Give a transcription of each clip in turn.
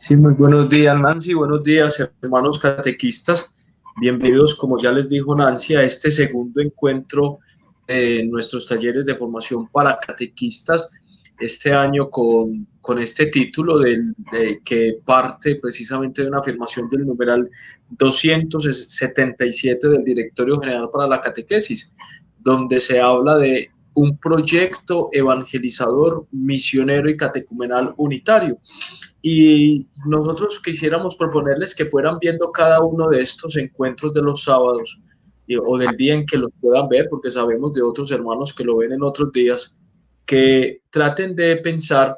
Sí, muy buenos días, Nancy. Buenos días, hermanos catequistas. Bienvenidos, como ya les dijo Nancy, a este segundo encuentro de nuestros talleres de formación para catequistas. Este año con este título que parte precisamente de una afirmación del numeral 277 del Directorio General para la Catequesis, donde se habla de un proyecto evangelizador, misionero y catecumenal unitario. Y nosotros quisiéramos proponerles que fueran viendo cada uno de estos encuentros de los sábados o del día en que los puedan ver, porque sabemos de otros hermanos que lo ven en otros días, que traten de pensar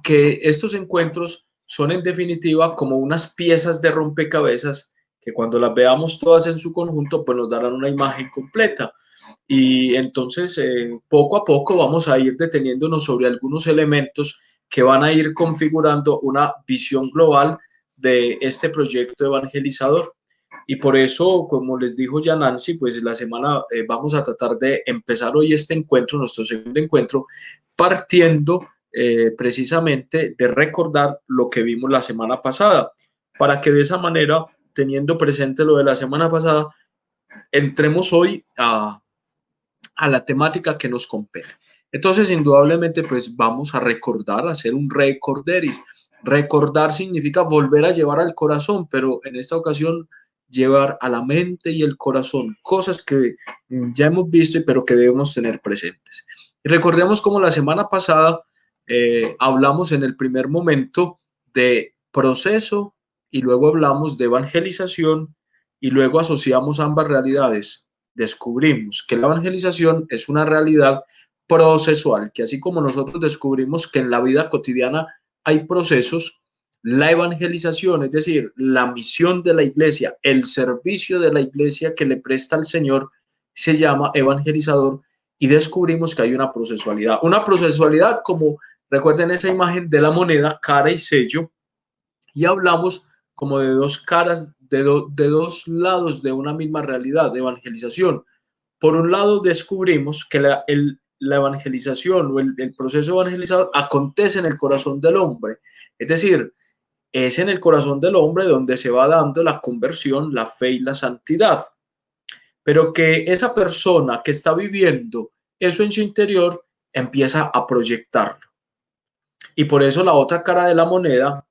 que estos encuentros son en definitiva como unas piezas de rompecabezas que cuando las veamos todas en su conjunto, pues nos darán una imagen completa. Y entonces, poco a poco vamos a ir deteniéndonos sobre algunos elementos que van a ir configurando una visión global de este proyecto evangelizador. Y por eso, como les dijo ya Nancy, pues la semana vamos a tratar de empezar hoy este encuentro, nuestro segundo encuentro, partiendo precisamente de recordar lo que vimos la semana pasada, para que de esa manera, teniendo presente lo de la semana pasada, entremos hoy a la temática que nos compete. Entonces, indudablemente, pues vamos a recordar, a hacer un recorderis. Recordar significa volver a llevar al corazón, pero en esta ocasión llevar a la mente y el corazón, cosas que ya hemos visto, pero que debemos tener presentes. Y recordemos cómo la semana pasada hablamos en el primer momento de proceso y luego hablamos de evangelización y luego asociamos ambas realidades. Descubrimos que la evangelización es una realidad procesual, que así como nosotros descubrimos que en la vida cotidiana hay procesos, la evangelización, es decir, la misión de la iglesia, el servicio de la iglesia que le presta al Señor, se llama evangelizador y descubrimos que hay una procesualidad. Una procesualidad como, recuerden esa imagen de la moneda, cara y sello, y hablamos como de dos caras, de dos lados de una misma realidad de evangelización. Por un lado, descubrimos que la evangelización o el proceso evangelizador acontece en el corazón del hombre, es decir, es en el corazón del hombre donde se va dando la conversión, la fe y la santidad, pero que esa persona que está viviendo eso en su interior empieza a proyectarlo. Y por eso la otra cara de la moneda,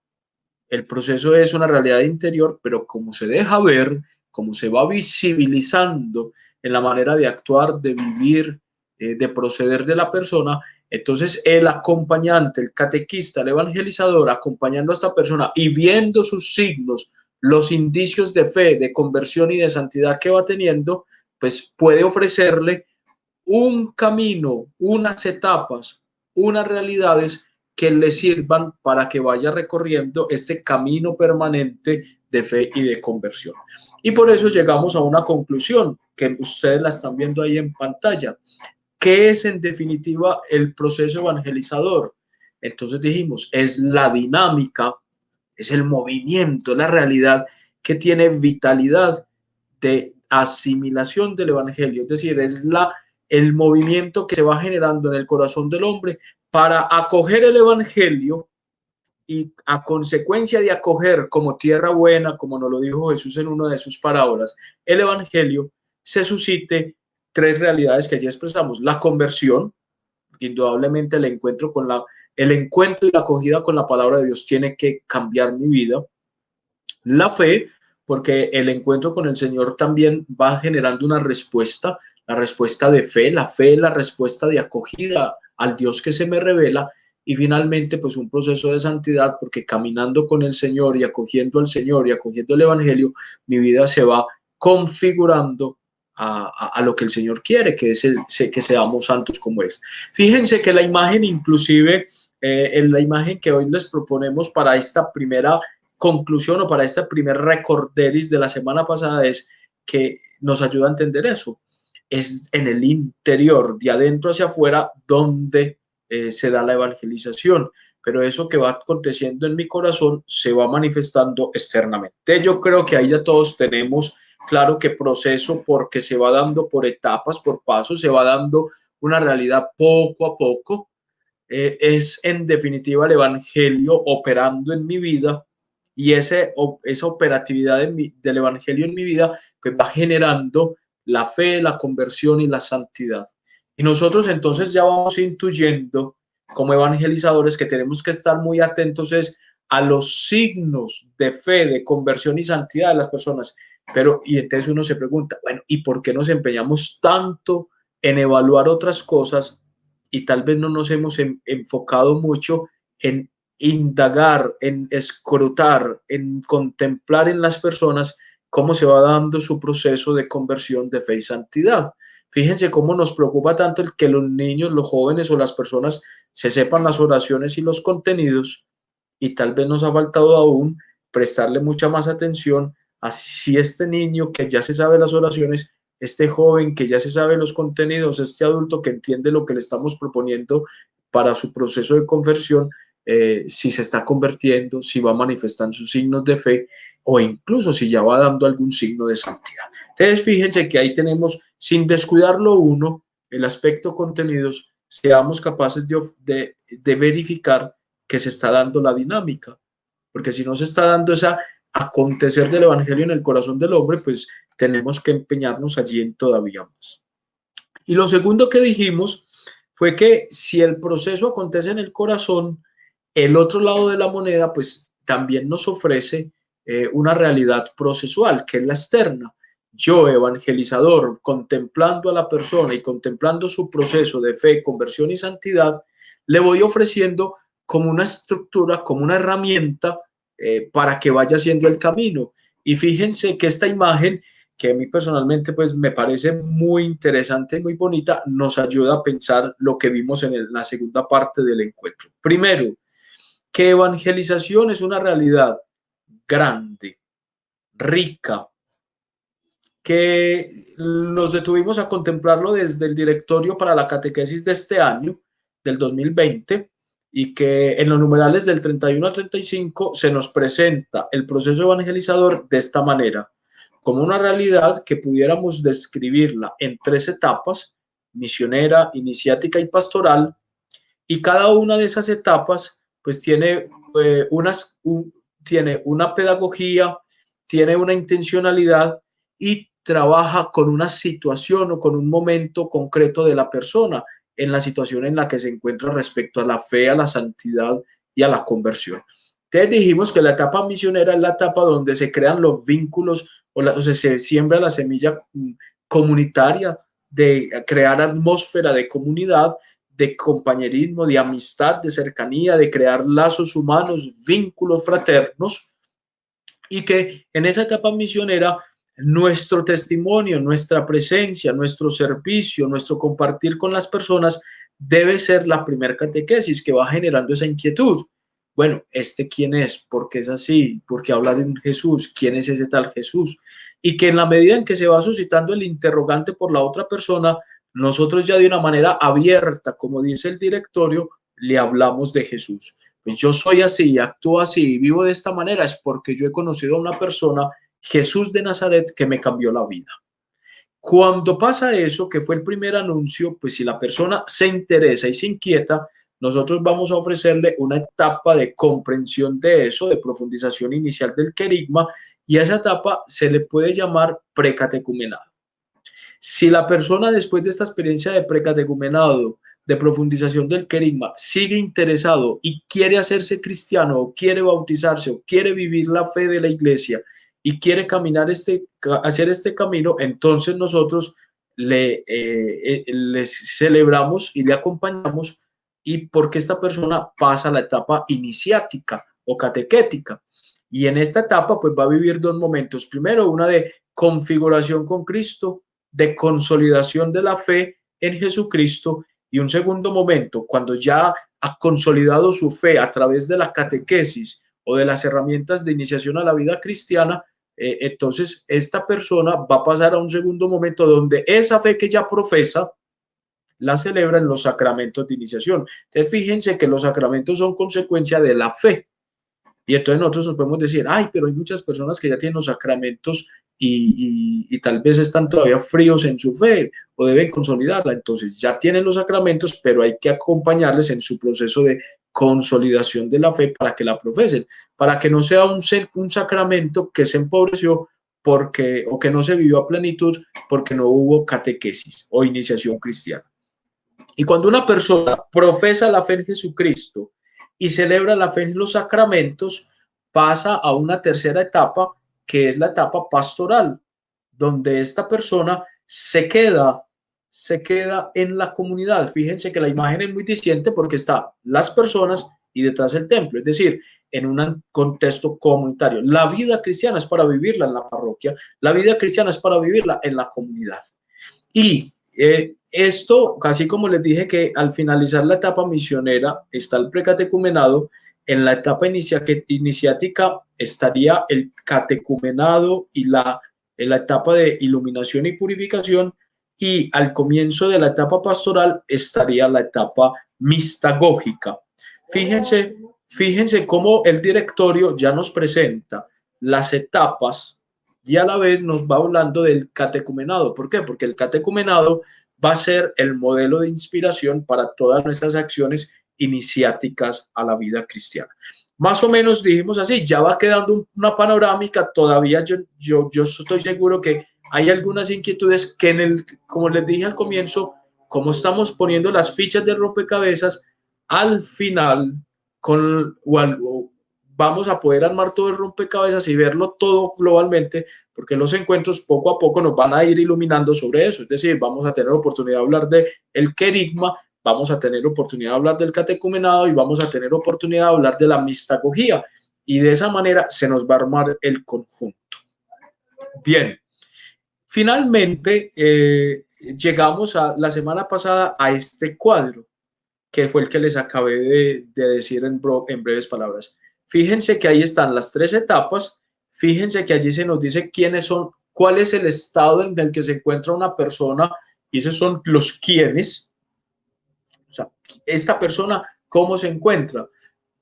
el proceso es una realidad interior, pero como se deja ver, como se va visibilizando en la manera de actuar, de vivir, de proceder de la persona, entonces el acompañante, el catequista, el evangelizador, acompañando a esta persona y viendo sus signos, los indicios de fe, de conversión y de santidad que va teniendo, pues puede ofrecerle un camino, unas etapas, unas realidades que le sirvan para que vaya recorriendo este camino permanente de fe y de conversión. Y por eso llegamos a una conclusión que ustedes la están viendo ahí en pantalla. ¿Qué es en definitiva el proceso evangelizador? Entonces dijimos, es la dinámica, es el movimiento, la realidad que tiene vitalidad de asimilación del evangelio, es decir, es el movimiento que se va generando en el corazón del hombre para acoger el evangelio y a consecuencia de acoger como tierra buena, como nos lo dijo Jesús en una de sus parábolas, el evangelio, se suscite tres realidades que allí expresamos: la conversión, que indudablemente el encuentro y la acogida con la palabra de Dios tiene que cambiar mi vida; la fe, porque el encuentro con el Señor también va generando una respuesta, la respuesta de fe, la respuesta de acogida al Dios que se me revela; y finalmente pues un proceso de santidad, porque caminando con el Señor y acogiendo al Señor y acogiendo el Evangelio, mi vida se va configurando a lo que el Señor quiere, que es que seamos santos como Él. Fíjense que la imagen, inclusive en la imagen que hoy les proponemos para esta primera conclusión o para este primer recorderis de la semana pasada, es que nos ayuda a entender eso. Es en el interior, de adentro hacia afuera, donde se da la evangelización, pero eso que va aconteciendo en mi corazón se va manifestando externamente. Yo creo que ahí ya todos tenemos claro que proceso, porque se va dando por etapas, por pasos, se va dando una realidad poco a poco. es en definitiva el Evangelio operando en mi vida, y esa operatividad del Evangelio en mi vida pues va generando la fe, la conversión y la santidad. Y nosotros entonces ya vamos intuyendo como evangelizadores que tenemos que estar muy atentos es a los signos de fe, de conversión y santidad de las personas. Pero, y entonces uno se pregunta, bueno, ¿y por qué nos empeñamos tanto en evaluar otras cosas y tal vez no nos hemos enfocado mucho en indagar, en escrutar, en contemplar en las personas cómo se va dando su proceso de conversión de fe y santidad? Fíjense cómo nos preocupa tanto el que los niños, los jóvenes o las personas se sepan las oraciones y los contenidos, y tal vez nos ha faltado aún prestarle mucha más atención a si este niño que ya se sabe las oraciones, este joven que ya se sabe los contenidos, este adulto que entiende lo que le estamos proponiendo para su proceso de conversión, si se está convirtiendo, si va manifestando sus signos de fe o incluso si ya va dando algún signo de santidad. Entonces, fíjense que ahí tenemos, sin descuidarlo uno, el aspecto contenidos, seamos capaces de verificar que se está dando la dinámica, porque si no se está dando ese acontecer del Evangelio en el corazón del hombre, pues tenemos que empeñarnos allí en todavía más. Y lo segundo que dijimos fue que si el proceso acontece en el corazón, el otro lado de la moneda, pues también nos ofrece una realidad procesual, que es la externa. Yo, evangelizador, contemplando a la persona y contemplando su proceso de fe, conversión y santidad, le voy ofreciendo como una estructura, como una herramienta para que vaya haciendo el camino. Y fíjense que esta imagen, que a mí personalmente pues me parece muy interesante y muy bonita, nos ayuda a pensar lo que vimos en la segunda parte del encuentro. Primero, que evangelización es una realidad grande, rica, que nos detuvimos a contemplarlo desde el directorio para la catequesis de este año, del 2020, y que en los numerales del 31 al 35 se nos presenta el proceso evangelizador de esta manera, como una realidad que pudiéramos describirla en 3 etapas: misionera, iniciática y pastoral, y cada una de esas etapas pues tiene una pedagogía, tiene una intencionalidad y trabaja con una situación o con un momento concreto de la persona en la situación en la que se encuentra respecto a la fe, a la santidad y a la conversión. Entonces dijimos que la etapa misionera es la etapa donde se crean los vínculos o sea, se siembra la semilla comunitaria de crear atmósfera de comunidad, de compañerismo, de amistad, de cercanía, de crear lazos humanos, vínculos fraternos, y que en esa etapa misionera nuestro testimonio, nuestra presencia, nuestro servicio, nuestro compartir con las personas debe ser la primera catequesis que va generando esa inquietud. Bueno, ¿este quién es? ¿Por qué es así? ¿Por qué habla de un Jesús? ¿Quién es ese tal Jesús? Y que en la medida en que se va suscitando el interrogante por la otra persona, nosotros ya de una manera abierta, como dice el directorio, le hablamos de Jesús. Pues yo soy así, actúo así, vivo de esta manera, es porque yo he conocido a una persona, Jesús de Nazaret, que me cambió la vida. Cuando pasa eso, que fue el primer anuncio, pues si la persona se interesa y se inquieta, nosotros vamos a ofrecerle una etapa de comprensión de eso, de profundización inicial del querigma, y a esa etapa se le puede llamar precatecumenado. Si la persona después de esta experiencia de precatecumenado, de profundización del querigma, sigue interesado y quiere hacerse cristiano o quiere bautizarse o quiere vivir la fe de la iglesia y quiere hacer este camino, entonces nosotros le celebramos y le acompañamos, y porque esta persona pasa a la etapa iniciática o catequética. Y en esta etapa pues va a vivir 2 momentos. Primero, una de configuración con Cristo, de consolidación de la fe en Jesucristo, y un segundo momento, cuando ya ha consolidado su fe a través de la catequesis o de las herramientas de iniciación a la vida cristiana, entonces esta persona va a pasar a un segundo momento donde esa fe que ya profesa la celebra en los sacramentos de iniciación. Entonces fíjense que los sacramentos son consecuencia de la fe. Y entonces nosotros nos podemos decir, ay, pero hay muchas personas que ya tienen los sacramentos y tal vez están todavía fríos en su fe o deben consolidarla. Entonces ya tienen los sacramentos, pero hay que acompañarles en su proceso de consolidación de la fe para que la profesen, para que no sea un sacramento que se empobreció porque, o que no se vivió a plenitud porque no hubo catequesis o iniciación cristiana. Y cuando una persona profesa la fe en Jesucristo y celebra la fe en los sacramentos, pasa a una tercera etapa, que es la etapa pastoral, donde esta persona se queda en la comunidad. Fíjense que la imagen es muy distinta porque está las personas y detrás el templo, es decir, en un contexto comunitario. La vida cristiana es para vivirla en la parroquia, la vida cristiana es para vivirla en la comunidad. Y esto, casi como les dije que al finalizar la etapa misionera está el precatecumenado, en la etapa iniciática estaría el catecumenado y en la etapa de iluminación y purificación, y al comienzo de la etapa pastoral estaría la etapa mistagógica. Fíjense cómo el directorio ya nos presenta las etapas y a la vez nos va hablando del catecumenado. ¿Por qué? Porque el catecumenado va a ser el modelo de inspiración para todas nuestras acciones iniciáticas a la vida cristiana. Más o menos dijimos así, ya va quedando una panorámica, todavía yo estoy seguro que hay algunas inquietudes que como les dije al comienzo, como estamos poniendo las fichas de rompecabezas, al final vamos a poder armar todo el rompecabezas y verlo todo globalmente, porque los encuentros poco a poco nos van a ir iluminando sobre eso. Es decir, vamos a tener oportunidad de hablar del querigma, vamos a tener oportunidad de hablar del catecumenado y vamos a tener oportunidad de hablar de la mistagogía. Y de esa manera se nos va a armar el conjunto. Bien, finalmente llegamos la semana pasada a este cuadro, que fue el que les acabé de decir en breves palabras. Fíjense que ahí están las tres etapas, fíjense que allí se nos dice quiénes son, cuál es el estado en el que se encuentra una persona, y esos son los quiénes. O sea, esta persona, ¿cómo se encuentra?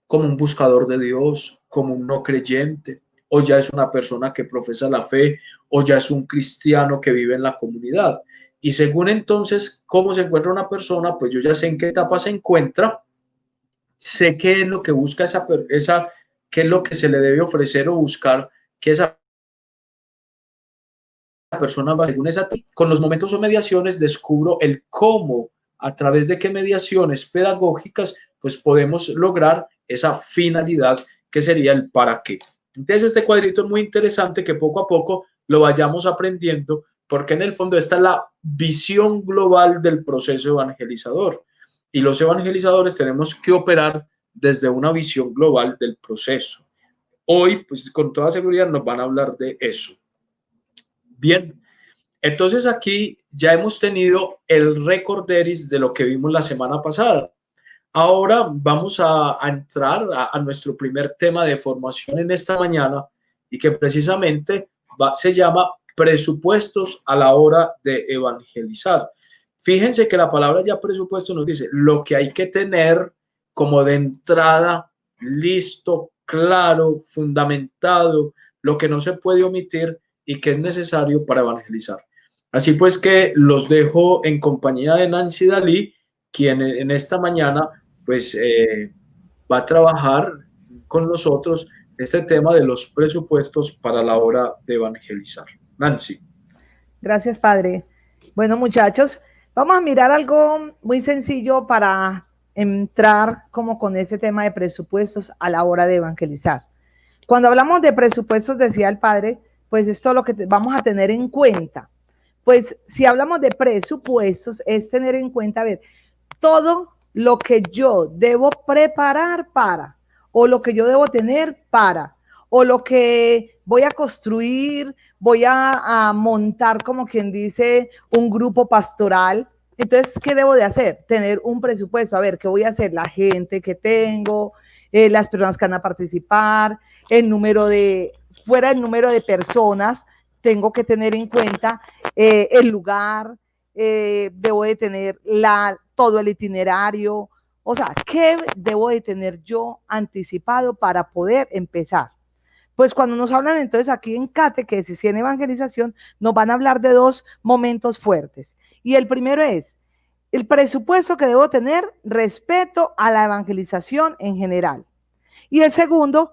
Como un buscador de Dios, como un no creyente, o ya es una persona que profesa la fe, o ya es un cristiano que vive en la comunidad. Y según entonces cómo se encuentra una persona, pues yo ya sé en qué etapa se encuentra, sé qué es lo que busca qué es lo que se le debe ofrecer o buscar que esa persona va según esa. Con los momentos o mediaciones descubro el cómo, a través de qué mediaciones pedagógicas, pues podemos lograr esa finalidad que sería el para qué. Entonces este cuadrito es muy interesante que poco a poco lo vayamos aprendiendo, porque en el fondo esta es la visión global del proceso evangelizador. Y los evangelizadores tenemos que operar desde una visión global del proceso. Hoy, pues con toda seguridad nos van a hablar de eso. Bien, entonces aquí ya hemos tenido el recorderis de lo que vimos la semana pasada. Ahora vamos a entrar a nuestro primer tema de formación en esta mañana, y que precisamente se llama presupuestos a la hora de evangelizar. Fíjense que la palabra ya presupuesto nos dice lo que hay que tener como de entrada, listo, claro, fundamentado, lo que no se puede omitir y que es necesario para evangelizar. Así pues que los dejo en compañía de Nancy Dalí, quien en esta mañana pues va a trabajar con nosotros este tema de los presupuestos para la hora de evangelizar. Nancy. Gracias, padre. Bueno, muchachos, vamos a mirar algo muy sencillo para entrar como con ese tema de presupuestos a la hora de evangelizar. Cuando hablamos de presupuestos, decía el padre, pues esto es lo que vamos a tener en cuenta. Pues si hablamos de presupuestos, es tener en cuenta, a ver, todo lo que yo debo preparar para, o lo que yo debo tener para, o lo que voy a construir, voy a montar, como quien dice, un grupo pastoral. Entonces, ¿qué debo de hacer? Tener un presupuesto. A ver, ¿qué voy a hacer? La gente que tengo, las personas que van a participar, fuera el número de personas, tengo que tener en cuenta el lugar, debo de tener todo el itinerario. O sea, ¿qué debo de tener yo anticipado para poder empezar? Pues cuando nos hablan entonces aquí en catequesis y en evangelización, nos van a hablar de dos momentos fuertes. Y el primero es el presupuesto que debo tener respecto a la evangelización en general. Y el segundo,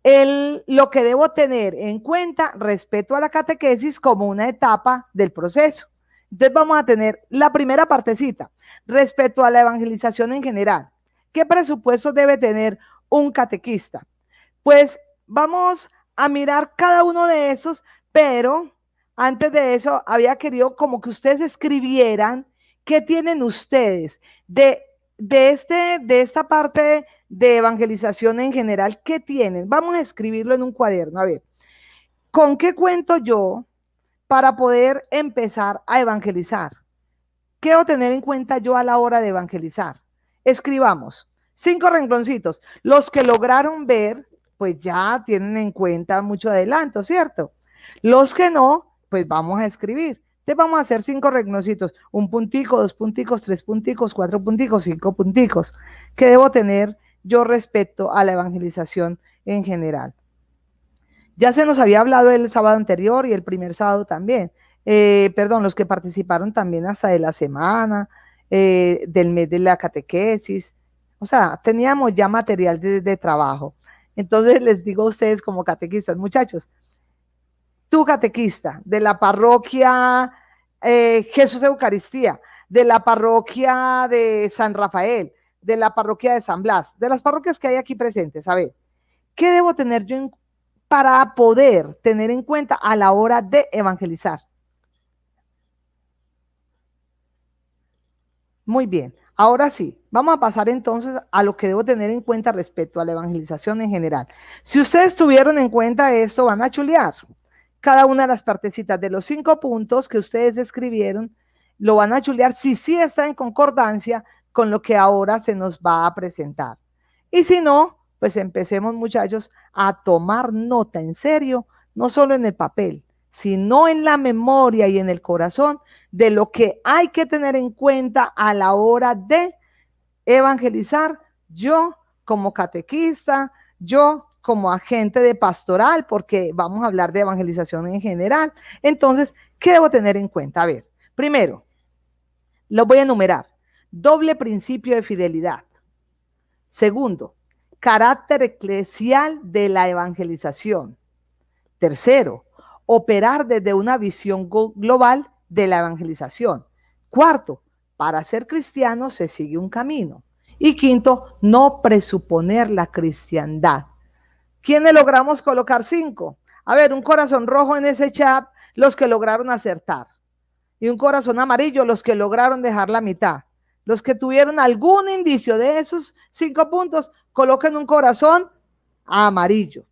lo que debo tener en cuenta respecto a la catequesis como una etapa del proceso. Entonces vamos a tener la primera partecita respecto a la evangelización en general. ¿Qué presupuesto debe tener un catequista? Pues vamos a mirar cada uno de esos, pero antes de eso había querido como que ustedes escribieran qué tienen ustedes de esta parte de evangelización en general. ¿Qué tienen? Vamos a escribirlo en un cuaderno. A ver, ¿con qué cuento yo para poder empezar a evangelizar? ¿Qué debo tener en cuenta yo a la hora de evangelizar? Escribamos 5 rengloncitos. Los que lograron ver, pues ya tienen en cuenta mucho adelanto, ¿cierto? Los que no, pues vamos a escribir. Entonces vamos a hacer 5 rengloncitos. 1 puntico, 2 punticos, 3 punticos, 4 punticos, 5 punticos. ¿Qué debo tener yo respecto a la evangelización en general? Ya se nos había hablado el sábado anterior y el primer sábado también. Perdón, los que participaron también hasta de la semana, del mes de la catequesis. O sea, teníamos ya material de trabajo. Entonces les digo a ustedes como catequistas, muchachos, tú catequista de la parroquia Jesús Eucaristía, de la parroquia de San Rafael, de la parroquia de San Blas, de las parroquias que hay aquí presentes, a ver, ¿qué debo tener yo para poder tener en cuenta a la hora de evangelizar? Muy bien, ahora sí, vamos a pasar entonces a lo que debo tener en cuenta respecto a la evangelización en general. Si ustedes tuvieron en cuenta esto, van a chulear. Cada una de las partecitas de los 5 puntos que ustedes escribieron, lo van a chulear si sí está en concordancia con lo que ahora se nos va a presentar. Y si no, pues empecemos, muchachos, a tomar nota en serio, no solo en el papel, sino en la memoria y en el corazón de lo que hay que tener en cuenta a la hora de evangelizar, yo como catequista, yo como agente de pastoral, porque vamos a hablar de evangelización en general. Entonces, ¿qué debo tener en cuenta? A ver, primero, lo voy a enumerar. Doble principio de fidelidad. Segundo, carácter eclesial de la evangelización. Tercero, operar desde una visión global de la evangelización. Cuarto, para ser cristiano se sigue un camino. Y quinto, no presuponer la cristiandad. ¿Quiénes logramos colocar 5? A ver, un corazón rojo en ese chat, los que lograron acertar. Y un corazón amarillo, los que lograron dejar la mitad. Los que tuvieron algún indicio de esos 5 puntos, coloquen un corazón amarillo.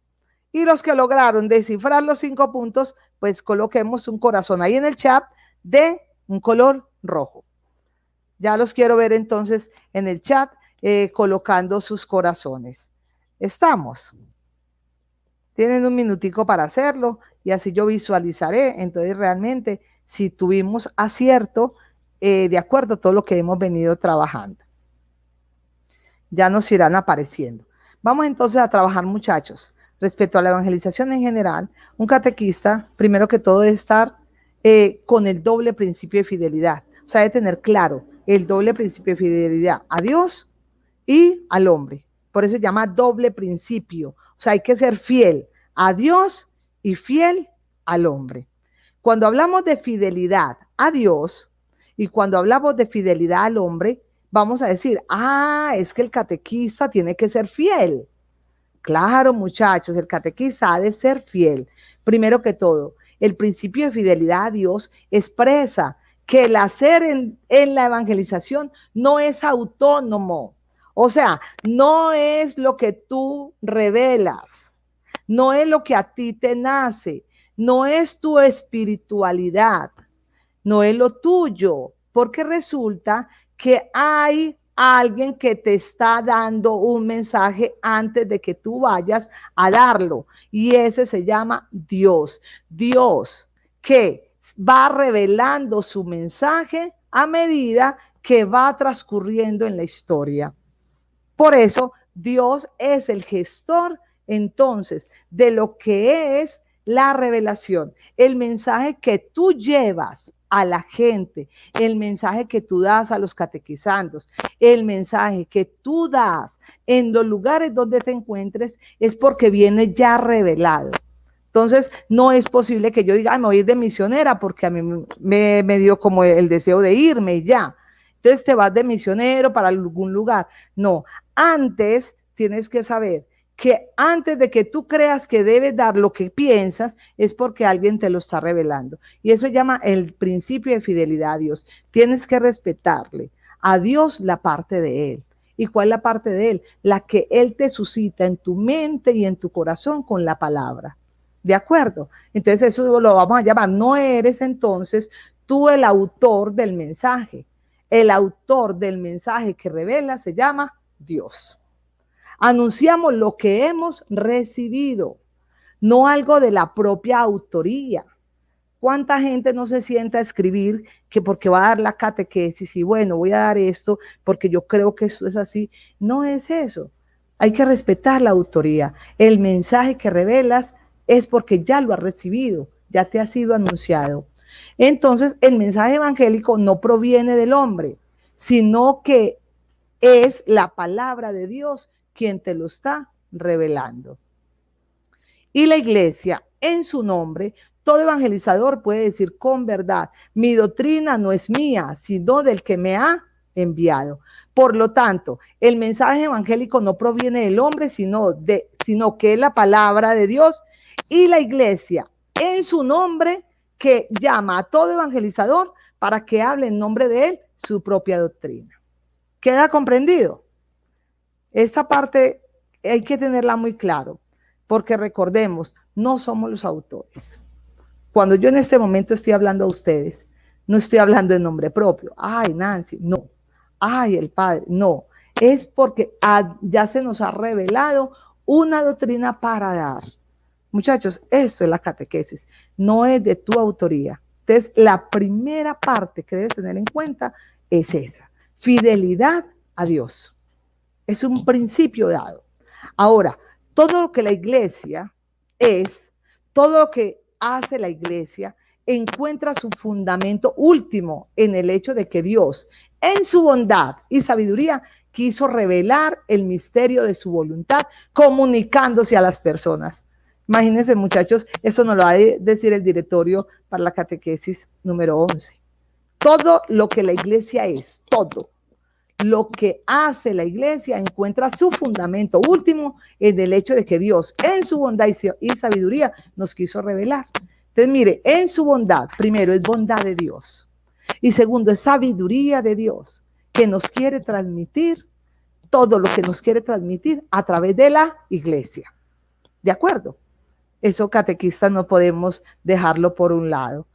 Y los que lograron descifrar los 5 puntos, pues coloquemos un corazón ahí en el chat de un color rojo. Ya los quiero ver entonces en el chat colocando sus corazones. ¿Estamos? Tienen un minutico para hacerlo y así yo visualizaré entonces realmente si tuvimos acierto de acuerdo a todo lo que hemos venido trabajando. Ya nos irán apareciendo. Vamos entonces a trabajar, muchachos. Respecto a la evangelización en general, un catequista, primero que todo, debe estar con el doble principio de fidelidad. O sea, debe tener claro el doble principio de fidelidad a Dios y al hombre. Por eso se llama doble principio. O sea, hay que ser fiel a Dios y fiel al hombre. Cuando hablamos de fidelidad a Dios y cuando hablamos de fidelidad al hombre, vamos a decir, es que el catequista tiene que ser fiel. Claro, muchachos, el catequista ha de ser fiel. Primero que todo, el principio de fidelidad a Dios expresa que el hacer en la evangelización no es autónomo. O sea, no es lo que tú revelas, no es lo que a ti te nace, no es tu espiritualidad, no es lo tuyo, porque resulta que hay alguien que te está dando un mensaje antes de que tú vayas a darlo, y ese se llama Dios. Dios que va revelando su mensaje a medida que va transcurriendo en la historia. Por eso Dios es el gestor entonces de lo que es la revelación, el mensaje que tú llevas a la gente, el mensaje que tú das a los catequizandos, el mensaje que tú das en los lugares donde te encuentres, es porque viene ya revelado. Entonces, no es posible que yo diga, me voy a ir de misionera porque a mí me dio como el deseo de irme y ya. Entonces te vas de misionero para algún lugar. No, antes tienes que saber que antes de que tú creas que debes dar lo que piensas, es porque alguien te lo está revelando. Y eso se llama el principio de fidelidad a Dios. Tienes que respetarle a Dios la parte de Él. ¿Y cuál es la parte de Él? La que Él te suscita en tu mente y en tu corazón con la palabra. ¿De acuerdo? Entonces eso lo vamos a llamar, no eres entonces tú el autor del mensaje. El autor del mensaje que revela se llama Dios. Anunciamos lo que hemos recibido, no algo de la propia autoría. ¿Cuánta gente no se sienta a escribir que porque va a dar la catequesis y bueno, voy a dar esto porque yo creo que eso es así? No es eso. Hay que respetar la autoría. El mensaje que revelas es porque ya lo has recibido, ya te ha sido anunciado. Entonces, el mensaje evangélico no proviene del hombre, sino que es la palabra de Dios quien te lo está revelando. Y la iglesia, en su nombre, todo evangelizador puede decir con verdad, mi doctrina no es mía, sino del que me ha enviado. Por lo tanto, el mensaje evangélico no proviene del hombre, sino que es la palabra de Dios, y la iglesia, en su nombre, que llama a todo evangelizador para que hable en nombre de él su propia doctrina. ¿Queda comprendido? Esta parte hay que tenerla muy claro, porque recordemos, no somos los autores. Cuando yo en este momento estoy hablando a ustedes, no estoy hablando en nombre propio. Ay, Nancy, no. Ay, el Padre, no. Es porque ya se nos ha revelado una doctrina para dar. Muchachos, eso es la catequesis, no es de tu autoría. Entonces, la primera parte que debes tener en cuenta es esa, fidelidad a Dios. Es un principio dado. Ahora, todo lo que la iglesia es, todo lo que hace la iglesia, encuentra su fundamento último en el hecho de que Dios, en su bondad y sabiduría, quiso revelar el misterio de su voluntad, comunicándose a las personas. Imagínense, muchachos, eso nos lo va a decir el directorio para la catequesis número 11. Todo lo que la iglesia es, todo lo que hace la iglesia encuentra su fundamento último en el hecho de que Dios, en su bondad y sabiduría, nos quiso revelar. Entonces, mire, en su bondad, primero es bondad de Dios. Y segundo, es sabiduría de Dios, que nos quiere transmitir todo lo que nos quiere transmitir a través de la iglesia. ¿De acuerdo? Eso, catequistas, no podemos dejarlo por un lado.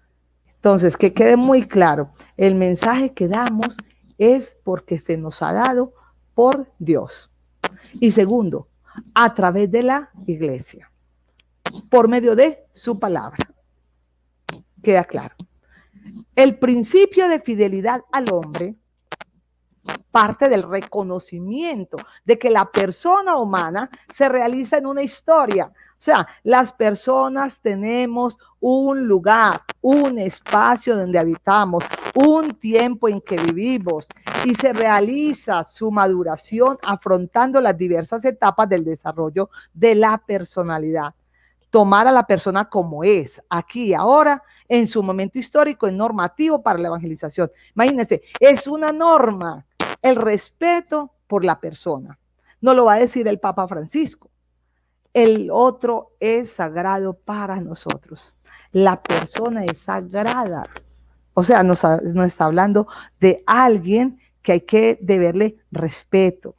Entonces, que quede muy claro, el mensaje que damos es porque se nos ha dado por Dios. Y segundo, a través de la iglesia, por medio de su palabra. Queda claro. El principio de fidelidad al hombre parte del reconocimiento de que la persona humana se realiza en una historia. O sea, las personas tenemos un lugar, un espacio donde habitamos, un tiempo en que vivimos y se realiza su maduración afrontando las diversas etapas del desarrollo de la personalidad. Tomar a la persona como es, aquí y ahora, en su momento histórico, es normativo para la evangelización. Imagínense, es una norma el respeto por la persona. No lo va a decir el Papa Francisco. El otro es sagrado para nosotros. La persona es sagrada. O sea, nos está hablando de alguien que hay que deberle respeto.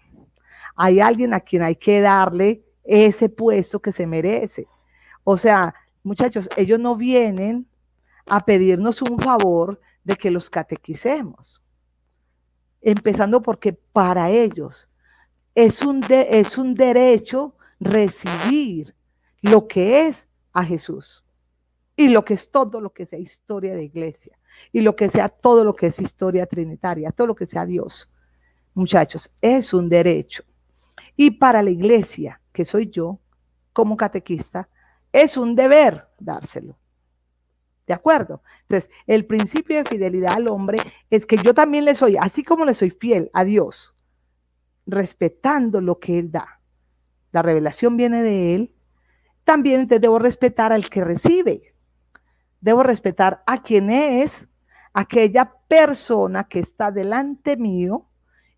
Hay alguien a quien hay que darle ese puesto que se merece. O sea, muchachos, ellos no vienen a pedirnos un favor de que los catequicemos. Empezando porque para ellos es un derecho recibir lo que es a Jesús y lo que es todo lo que sea historia de iglesia y lo que sea todo lo que es historia trinitaria, todo lo que sea Dios. Muchachos, es un derecho. Y para la iglesia, que soy yo, como catequista, es un deber dárselo. ¿De acuerdo? Entonces, el principio de fidelidad al hombre es que yo también le soy, así como le soy fiel a Dios, respetando lo que Él da. La revelación viene de Él. También entonces debo respetar al que recibe. Debo respetar a quien es aquella persona que está delante mío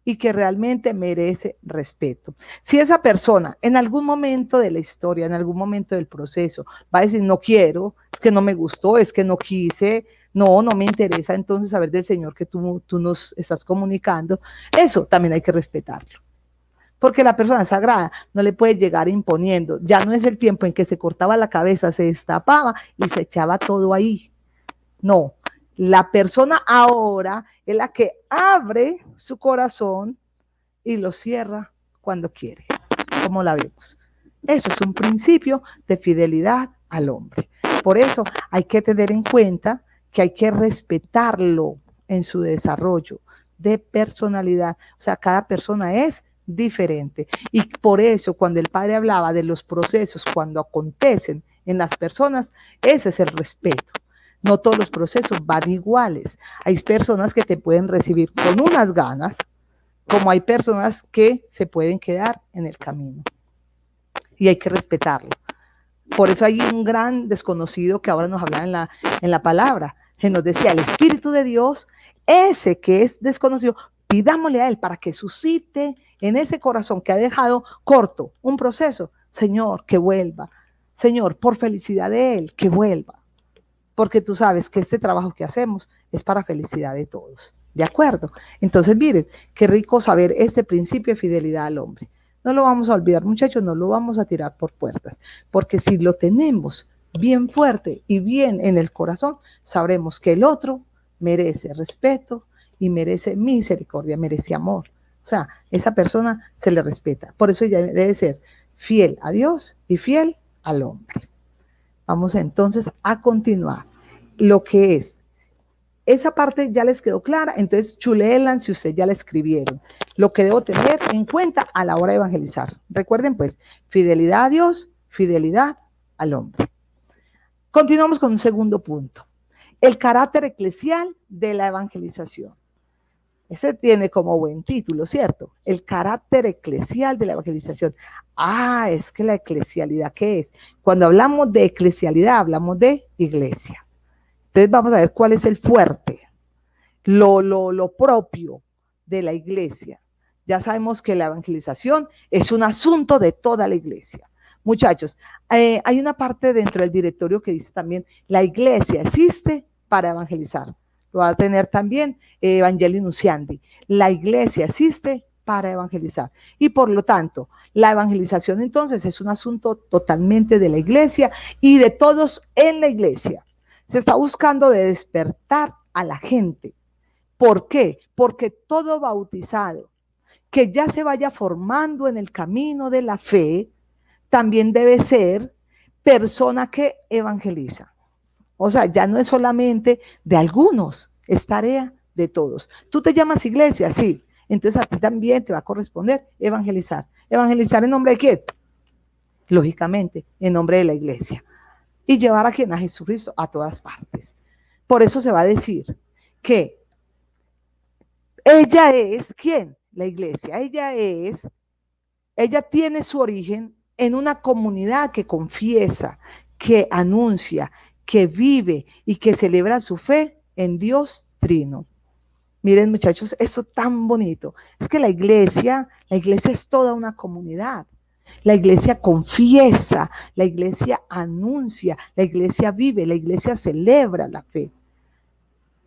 y que realmente merece respeto. Si esa persona en algún momento de la historia, en algún momento del proceso, va a decir, no quiero, es que no me gustó, es que no quise, no me interesa entonces saber del Señor que tú nos estás comunicando, eso también hay que respetarlo. Porque la persona sagrada no le puede llegar imponiendo. Ya no es el tiempo en que se cortaba la cabeza, se destapaba y se echaba todo ahí. No, la persona ahora es la que abre su corazón y lo cierra cuando quiere, como la vemos. Eso es un principio de fidelidad al hombre. Por eso hay que tener en cuenta que hay que respetarlo en su desarrollo de personalidad. O sea, cada persona es diferente. Y por eso cuando el padre hablaba de los procesos, cuando acontecen en las personas, ese es el respeto. No todos los procesos van iguales. Hay personas que te pueden recibir con unas ganas, como hay personas que se pueden quedar en el camino. Y hay que respetarlo. Por eso hay un gran desconocido que ahora nos habla en la palabra, que nos decía, el Espíritu de Dios, ese que es desconocido, pidámosle a Él para que suscite en ese corazón que ha dejado corto un proceso, Señor, que vuelva. Señor, por felicidad de Él, que vuelva. Porque tú sabes que este trabajo que hacemos es para felicidad de todos. ¿De acuerdo? Entonces, miren, qué rico saber este principio de fidelidad al hombre. No lo vamos a olvidar, muchachos, no lo vamos a tirar por puertas, porque si lo tenemos bien fuerte y bien en el corazón, sabremos que el otro merece respeto y merece misericordia, merece amor. O sea, esa persona se le respeta. Por eso ella debe ser fiel a Dios y fiel al hombre. Vamos entonces a continuar. Lo que es, esa parte ya les quedó clara, entonces chuléenla si ustedes ya la escribieron. Lo que debo tener en cuenta a la hora de evangelizar. Recuerden pues, fidelidad a Dios, fidelidad al hombre. Continuamos con un segundo punto. El carácter eclesial de la evangelización. Ese tiene como buen título, ¿cierto? El carácter eclesial de la evangelización. Ah, es que la eclesialidad, ¿qué es? Cuando hablamos de eclesialidad, hablamos de iglesia. Entonces vamos a ver cuál es el fuerte, lo propio de la iglesia. Ya sabemos que la evangelización es un asunto de toda la iglesia. Muchachos, hay una parte dentro del directorio que dice también, la iglesia existe para evangelizar. Lo va a tener también Evangelii Nunciandi. La iglesia existe para evangelizar. Y por lo tanto, la evangelización entonces es un asunto totalmente de la iglesia y de todos en la iglesia. Se está buscando de despertar a la gente. ¿Por qué? Porque todo bautizado que ya se vaya formando en el camino de la fe, también debe ser persona que evangeliza. O sea, ya no es solamente de algunos, es tarea de todos. ¿Tú te llamas iglesia? Sí. Entonces a ti también te va a corresponder evangelizar. ¿Evangelizar en nombre de quién? Lógicamente, en nombre de la iglesia. Y llevar a quien a Jesucristo a todas partes. Por eso se va a decir que ella es, ¿quién? La iglesia. Ella tiene su origen en una comunidad que confiesa, que anuncia, que vive y que celebra su fe en Dios Trino. Miren, muchachos, esto tan bonito. Es que la iglesia es toda una comunidad. La iglesia confiesa, la iglesia anuncia, la iglesia vive, la iglesia celebra la fe.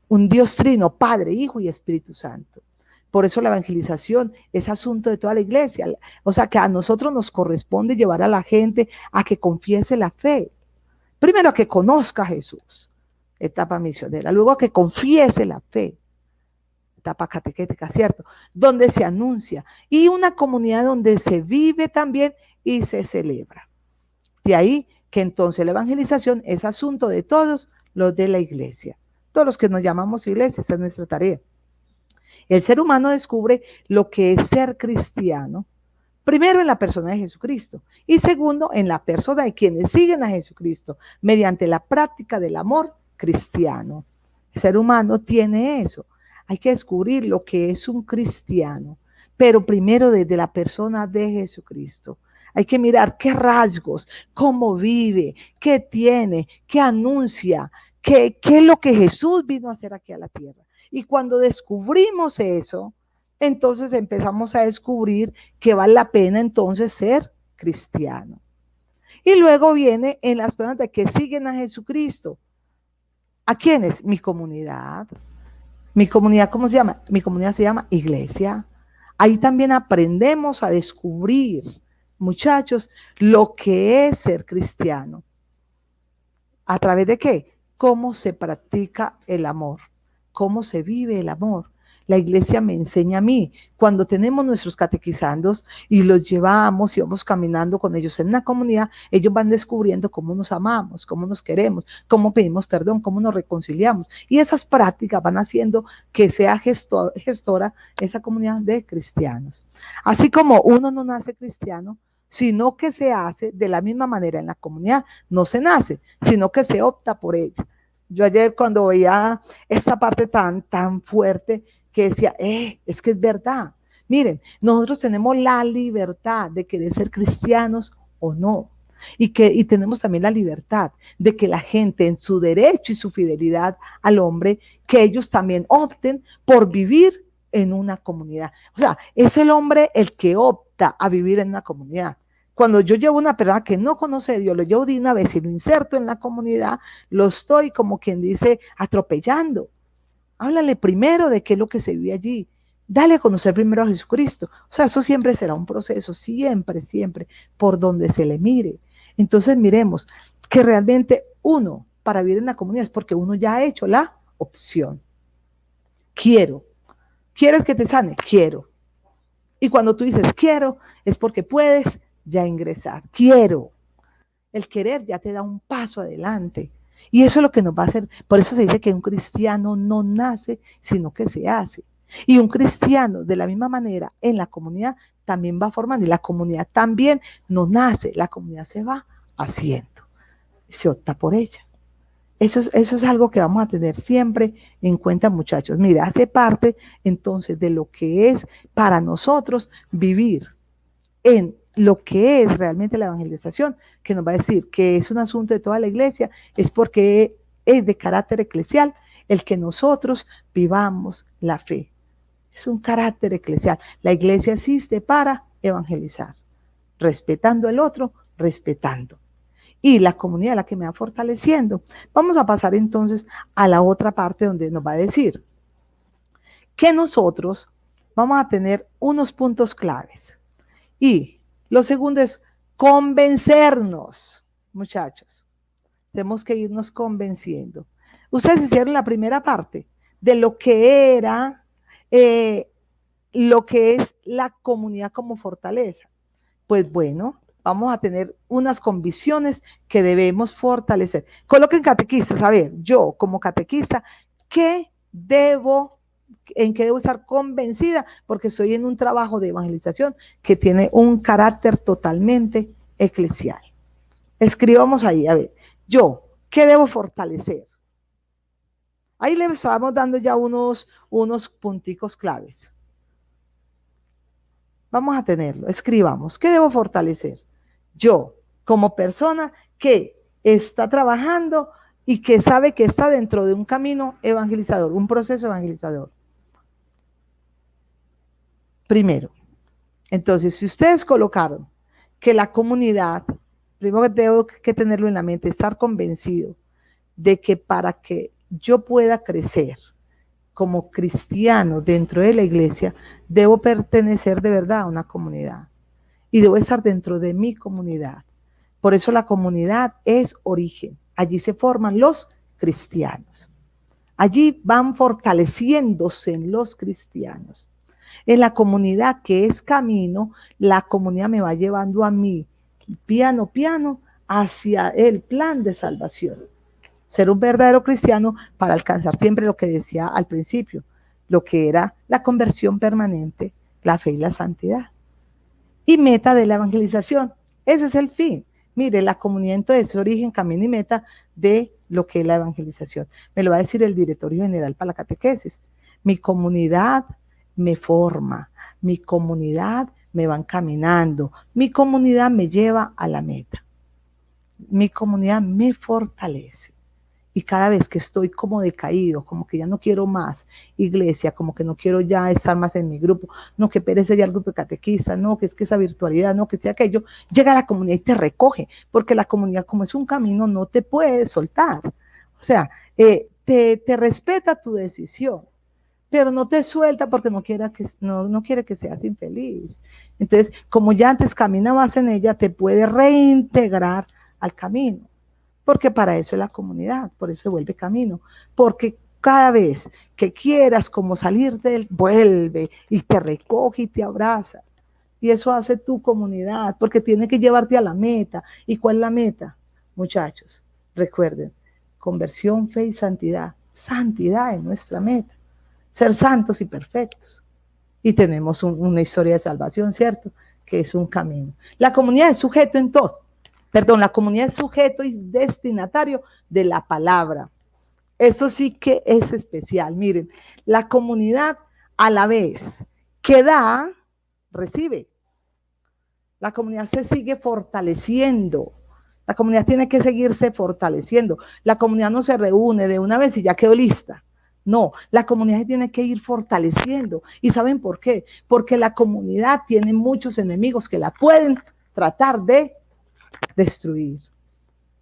Un Dios Trino, Padre, Hijo y Espíritu Santo. Por eso la evangelización es asunto de toda la iglesia. O sea que a nosotros nos corresponde llevar a la gente a que confiese la fe. Primero a que conozca a Jesús, etapa misionera. Luego a que confiese la fe, etapa catequética, ¿cierto? Donde se anuncia. Y una comunidad donde se vive también y se celebra. De ahí que entonces la evangelización es asunto de todos los de la iglesia. Todos los que nos llamamos iglesia, esa es nuestra tarea. El ser humano descubre lo que es ser cristiano Primero, en la persona de Jesucristo. Y segundo, en la persona de quienes siguen a Jesucristo, mediante la práctica del amor cristiano. El ser humano tiene eso. Hay que descubrir lo que es un cristiano, pero primero desde la persona de Jesucristo. Hay que mirar qué rasgos, cómo vive, qué tiene, qué anuncia, qué es lo que Jesús vino a hacer aquí a la tierra. Y cuando descubrimos eso, entonces empezamos a descubrir que vale la pena entonces ser cristiano. Y luego viene en las personas de que siguen a Jesucristo. ¿A quiénes? Mi comunidad. Mi comunidad, ¿cómo se llama? Mi comunidad se llama iglesia. Ahí también aprendemos a descubrir, muchachos, lo que es ser cristiano. ¿A través de qué? Cómo se practica el amor, cómo se vive el amor. La iglesia me enseña a mí, cuando tenemos nuestros catequizandos y los llevamos y vamos caminando con ellos en una comunidad, ellos van descubriendo cómo nos amamos, cómo nos queremos, cómo pedimos perdón, cómo nos reconciliamos. Y esas prácticas van haciendo que sea gestora esa comunidad de cristianos. Así como uno no nace cristiano, sino que se hace de la misma manera en la comunidad. No se nace, sino que se opta por ella. Yo ayer cuando veía esta parte tan fuerte que decía, es que es verdad. Miren, nosotros tenemos la libertad de querer ser cristianos o no. Y tenemos también la libertad de que la gente en su derecho y su fidelidad al hombre, que ellos también opten por vivir en una comunidad. O sea, es el hombre el que opta a vivir en una comunidad. Cuando yo llevo una persona que no conoce a Dios, lo llevo de una vez y lo inserto en la comunidad, lo estoy, como quien dice, atropellando. Háblale primero de qué es lo que se vive allí. Dale a conocer primero a Jesucristo. O sea, eso siempre será un proceso, siempre, por donde se le mire. Entonces miremos que realmente uno, para vivir en la comunidad, es porque uno ya ha hecho la opción. Quiero. ¿Quieres que te sane? Quiero. Y cuando tú dices quiero, es porque puedes ya ingresar. Quiero. El querer ya te da un paso adelante. Y eso es lo que nos va a hacer. Por eso se dice que un cristiano no nace, sino que se hace. Y un cristiano, de la misma manera, en la comunidad también va formando. Y la comunidad también no nace, la comunidad se va haciendo. Se opta por ella. Eso es algo que vamos a tener siempre en cuenta, muchachos. Mira, hace parte entonces de lo que es para nosotros vivir en lo que es realmente la evangelización, que nos va a decir que es un asunto de toda la iglesia, es porque es de carácter eclesial el que nosotros vivamos la fe. Es un carácter eclesial. La iglesia existe para evangelizar, respetando al otro, respetando. Y la comunidad la que me va fortaleciendo. Vamos a pasar entonces a la otra parte donde nos va a decir que nosotros vamos a tener unos puntos claves. Y lo segundo es convencernos, muchachos. Tenemos que irnos convenciendo. Ustedes hicieron la primera parte de lo que era, lo que es la comunidad como fortaleza. Pues bueno, vamos a tener unas convicciones que debemos fortalecer. Coloquen catequistas, a ver, yo como catequista, ¿en qué debo estar convencida? Porque estoy en un trabajo de evangelización que tiene un carácter totalmente eclesial. Escribamos ahí, a ver, yo, ¿qué debo fortalecer? Ahí le estamos dando ya unos punticos claves. Vamos a tenerlo, escribamos, ¿qué debo fortalecer? Yo, como persona que está trabajando y que sabe que está dentro de un camino evangelizador, un proceso evangelizador. Primero, entonces, si ustedes colocaron que la comunidad, primero que tengo que tenerlo en la mente, estar convencido de que para que yo pueda crecer como cristiano dentro de la iglesia, debo pertenecer de verdad a una comunidad y debo estar dentro de mi comunidad. Por eso la comunidad es origen. Allí se forman los cristianos. Allí van fortaleciéndose los cristianos. En la comunidad que es camino, la comunidad me va llevando a mí, piano, hacia el plan de salvación. Ser un verdadero cristiano para alcanzar siempre lo que decía al principio, lo que era la conversión permanente, la fe y la santidad. y meta de la evangelización. Ese es el fin. Mire, la comunidad entonces es origen, camino y meta de lo que es la evangelización. Me lo va a decir el directorio general para la catequesis. Mi comunidad me forma, mi comunidad me va encaminando, mi comunidad me lleva a la meta, mi comunidad me fortalece. Y cada vez que estoy como decaído, como que ya no quiero más iglesia, como que no quiero ya estar más en mi grupo, no, que perece ya el grupo de catequistas, no, que es que esa virtualidad, no, que sea aquello, llega a la comunidad y te recoge, porque la comunidad como es un camino no te puede soltar. O sea, te respeta tu decisión, pero no te suelta porque no quiere que seas infeliz. Entonces, como ya antes caminabas en ella, te puede reintegrar al camino. Porque para eso es la comunidad, por eso se vuelve camino, porque cada vez que quieras como salir de él, vuelve y te recoge y te abraza. Y eso hace tu comunidad, porque tiene que llevarte a la meta. ¿Y cuál es la meta? Muchachos, recuerden, conversión, fe y santidad. Santidad es nuestra meta, ser santos y perfectos. Y tenemos una historia de salvación, ¿cierto? Que es un camino. La comunidad es sujeto en todo. Perdón, la comunidad es sujeto y destinatario de la palabra. Eso sí que es especial. Miren, la comunidad a la vez que da, recibe. La comunidad se sigue fortaleciendo. La comunidad tiene que seguirse fortaleciendo. La comunidad no se reúne de una vez y ya quedó lista. No, la comunidad se tiene que ir fortaleciendo. ¿Y saben por qué? Porque la comunidad tiene muchos enemigos que la pueden tratar de destruir.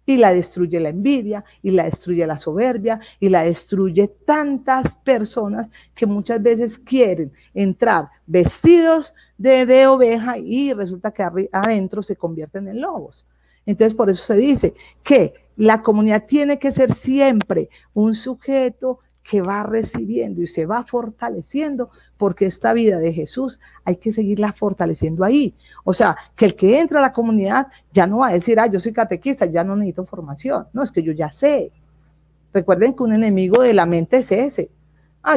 Y la destruye la envidia, y la destruye la soberbia, y la destruye tantas personas que muchas veces quieren entrar vestidos de oveja y resulta que adentro se convierten en lobos. Entonces, por eso se dice que la comunidad tiene que ser siempre un sujeto que va recibiendo y se va fortaleciendo, porque esta vida de Jesús hay que seguirla fortaleciendo ahí. O sea, que el que entra a la comunidad ya no va a decir, yo soy catequista, ya no necesito formación. No, es que yo ya sé. Recuerden que un enemigo de la mente es ese.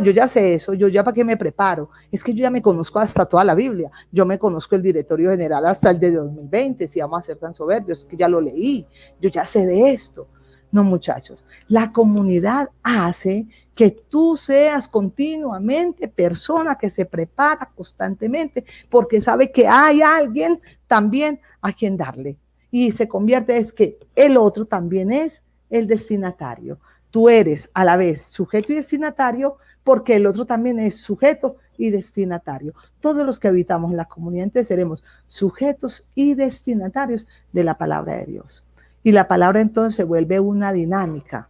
Yo ya sé eso, yo ya para qué me preparo. Es que yo ya me conozco hasta toda la Biblia. Yo me conozco el directorio general hasta el de 2020, si vamos a ser tan soberbios, es que ya lo leí. Yo ya sé de esto. No, muchachos, la comunidad hace que tú seas continuamente persona que se prepara constantemente porque sabe que hay alguien también a quien darle. Y se convierte es que el otro también es el destinatario. Tú eres a la vez sujeto y destinatario porque el otro también es sujeto y destinatario. Todos los que habitamos en la comunidad seremos sujetos y destinatarios de la palabra de Dios. Y la palabra entonces se vuelve una dinámica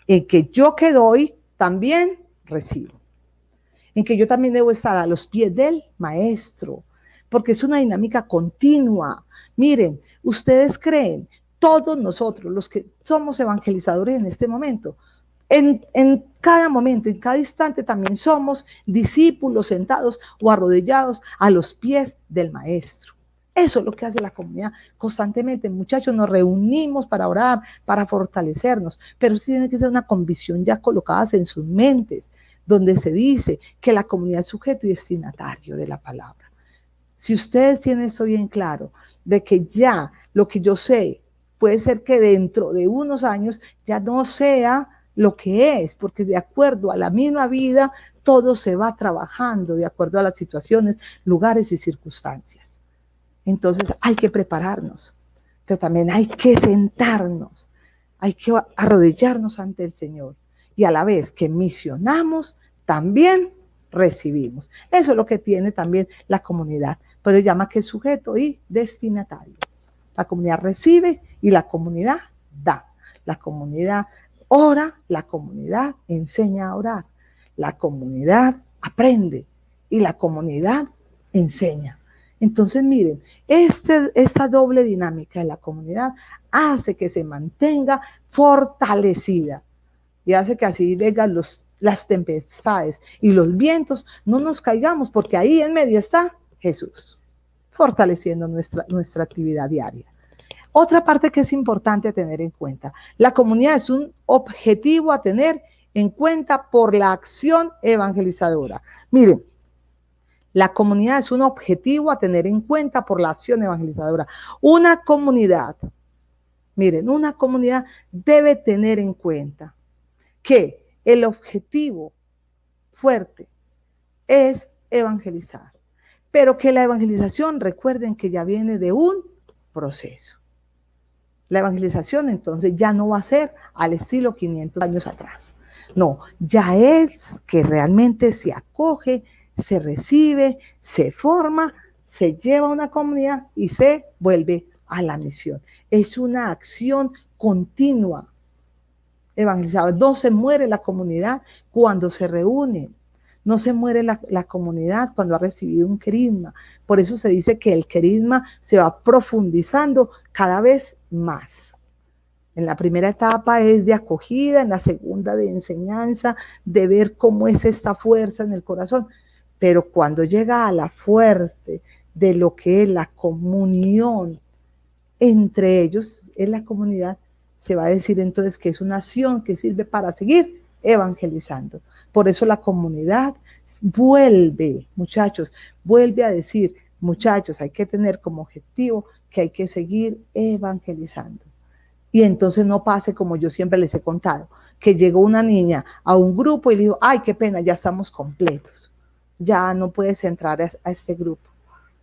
en que yo que doy también recibo, en que yo también debo estar a los pies del maestro, porque es una dinámica continua. Miren, ustedes creen, todos nosotros los que somos evangelizadores en este momento, en cada momento, en cada instante también somos discípulos sentados o arrodillados a los pies del maestro. Eso es lo que hace la comunidad constantemente. Muchachos, nos reunimos para orar, para fortalecernos, pero sí tiene que ser una convicción ya colocadas en sus mentes, donde se dice que la comunidad es sujeto y destinatario de la palabra. Si ustedes tienen eso bien claro, de que ya lo que yo sé, puede ser que dentro de unos años ya no sea lo que es, porque de acuerdo a la misma vida, todo se va trabajando de acuerdo a las situaciones, lugares y circunstancias. Entonces hay que prepararnos, pero también hay que sentarnos, hay que arrodillarnos ante el Señor y a la vez que misionamos, también recibimos. Eso es lo que tiene también la comunidad, pero llama que es sujeto y destinatario. La comunidad recibe y la comunidad da. La comunidad ora, la comunidad enseña a orar, la comunidad aprende y la comunidad enseña. Entonces, miren, esta doble dinámica de la comunidad hace que se mantenga fortalecida y hace que así vengan las tempestades y los vientos, no nos caigamos, porque ahí en medio está Jesús, fortaleciendo nuestra actividad diaria. Otra parte que es importante tener en cuenta, la comunidad es un objetivo a tener en cuenta por la acción evangelizadora. Miren, La comunidad es un objetivo a tener en cuenta por la acción evangelizadora. Una comunidad, miren, una comunidad debe tener en cuenta que el objetivo fuerte es evangelizar, pero que la evangelización, recuerden que ya viene de un proceso. La evangelización entonces ya no va a ser al estilo 500 años atrás. No, ya es que realmente se acoge, se recibe, se forma, se lleva a una comunidad y se vuelve a la misión. Es una acción continua. Evangelizador, no se muere la comunidad cuando se reúnen. No se muere la comunidad cuando ha recibido un querigma. Por eso se dice que el querigma se va profundizando cada vez más. En la primera etapa es de acogida, en la segunda de enseñanza, de ver cómo es esta fuerza en el corazón. Pero cuando llega a la fuerte de lo que es la comunión entre ellos, en la comunidad, se va a decir entonces que es una acción que sirve para seguir evangelizando. Por eso la comunidad vuelve, muchachos, vuelve a decir, muchachos, hay que tener como objetivo que hay que seguir evangelizando. Y entonces no pase como yo siempre les he contado, que llegó una niña a un grupo y le dijo, ay, qué pena, ya estamos completos, ya no puedes entrar a este grupo.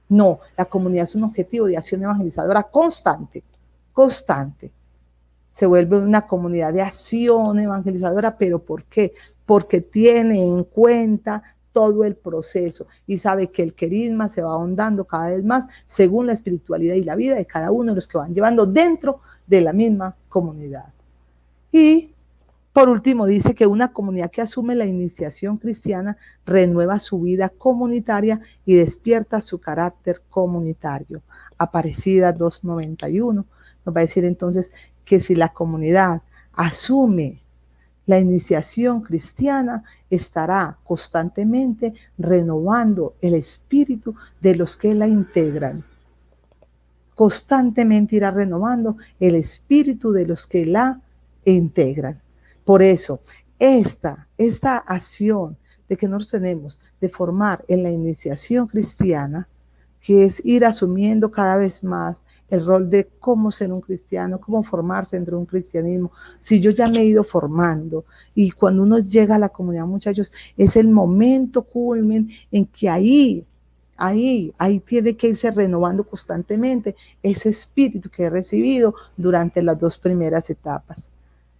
No, la comunidad es un objetivo de acción evangelizadora constante, constante. Se vuelve una comunidad de acción evangelizadora, pero ¿por qué? Porque tiene en cuenta todo el proceso y sabe que el querigma se va ahondando cada vez más según la espiritualidad y la vida de cada uno de los que van llevando dentro de la misma comunidad. Y por último dice que una comunidad que asume la iniciación cristiana renueva su vida comunitaria y despierta su carácter comunitario. Aparecida 291 nos va a decir entonces que si la comunidad asume la iniciación cristiana, estará constantemente renovando el espíritu de los que la integran. Constantemente irá renovando el espíritu de los que la integran. Por eso, esta acción de que nos tenemos de formar en la iniciación cristiana, que es ir asumiendo cada vez más el rol de cómo ser un cristiano, cómo formarse dentro de un cristianismo. Si yo ya me he ido formando y cuando uno llega a la comunidad, muchachos, es el momento culmen en que ahí tiene que irse renovando constantemente ese espíritu que he recibido durante las 2 primeras etapas.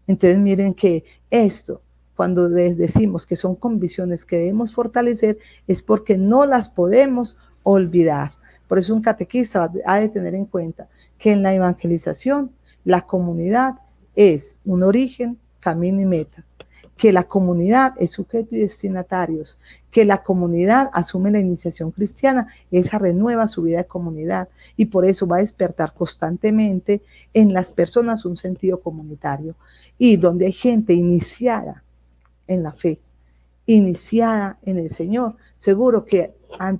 Entonces miren que esto, cuando decimos que son convicciones que debemos fortalecer, es porque no las podemos olvidar. Por eso un catequista ha de tener en cuenta que en la evangelización la comunidad es un origen, camino y meta, que la comunidad es sujeto y destinatarios, que la comunidad asume la iniciación cristiana, esa renueva su vida de comunidad y por eso va a despertar constantemente en las personas un sentido comunitario. Y donde hay gente iniciada en la fe, iniciada en el Señor, seguro que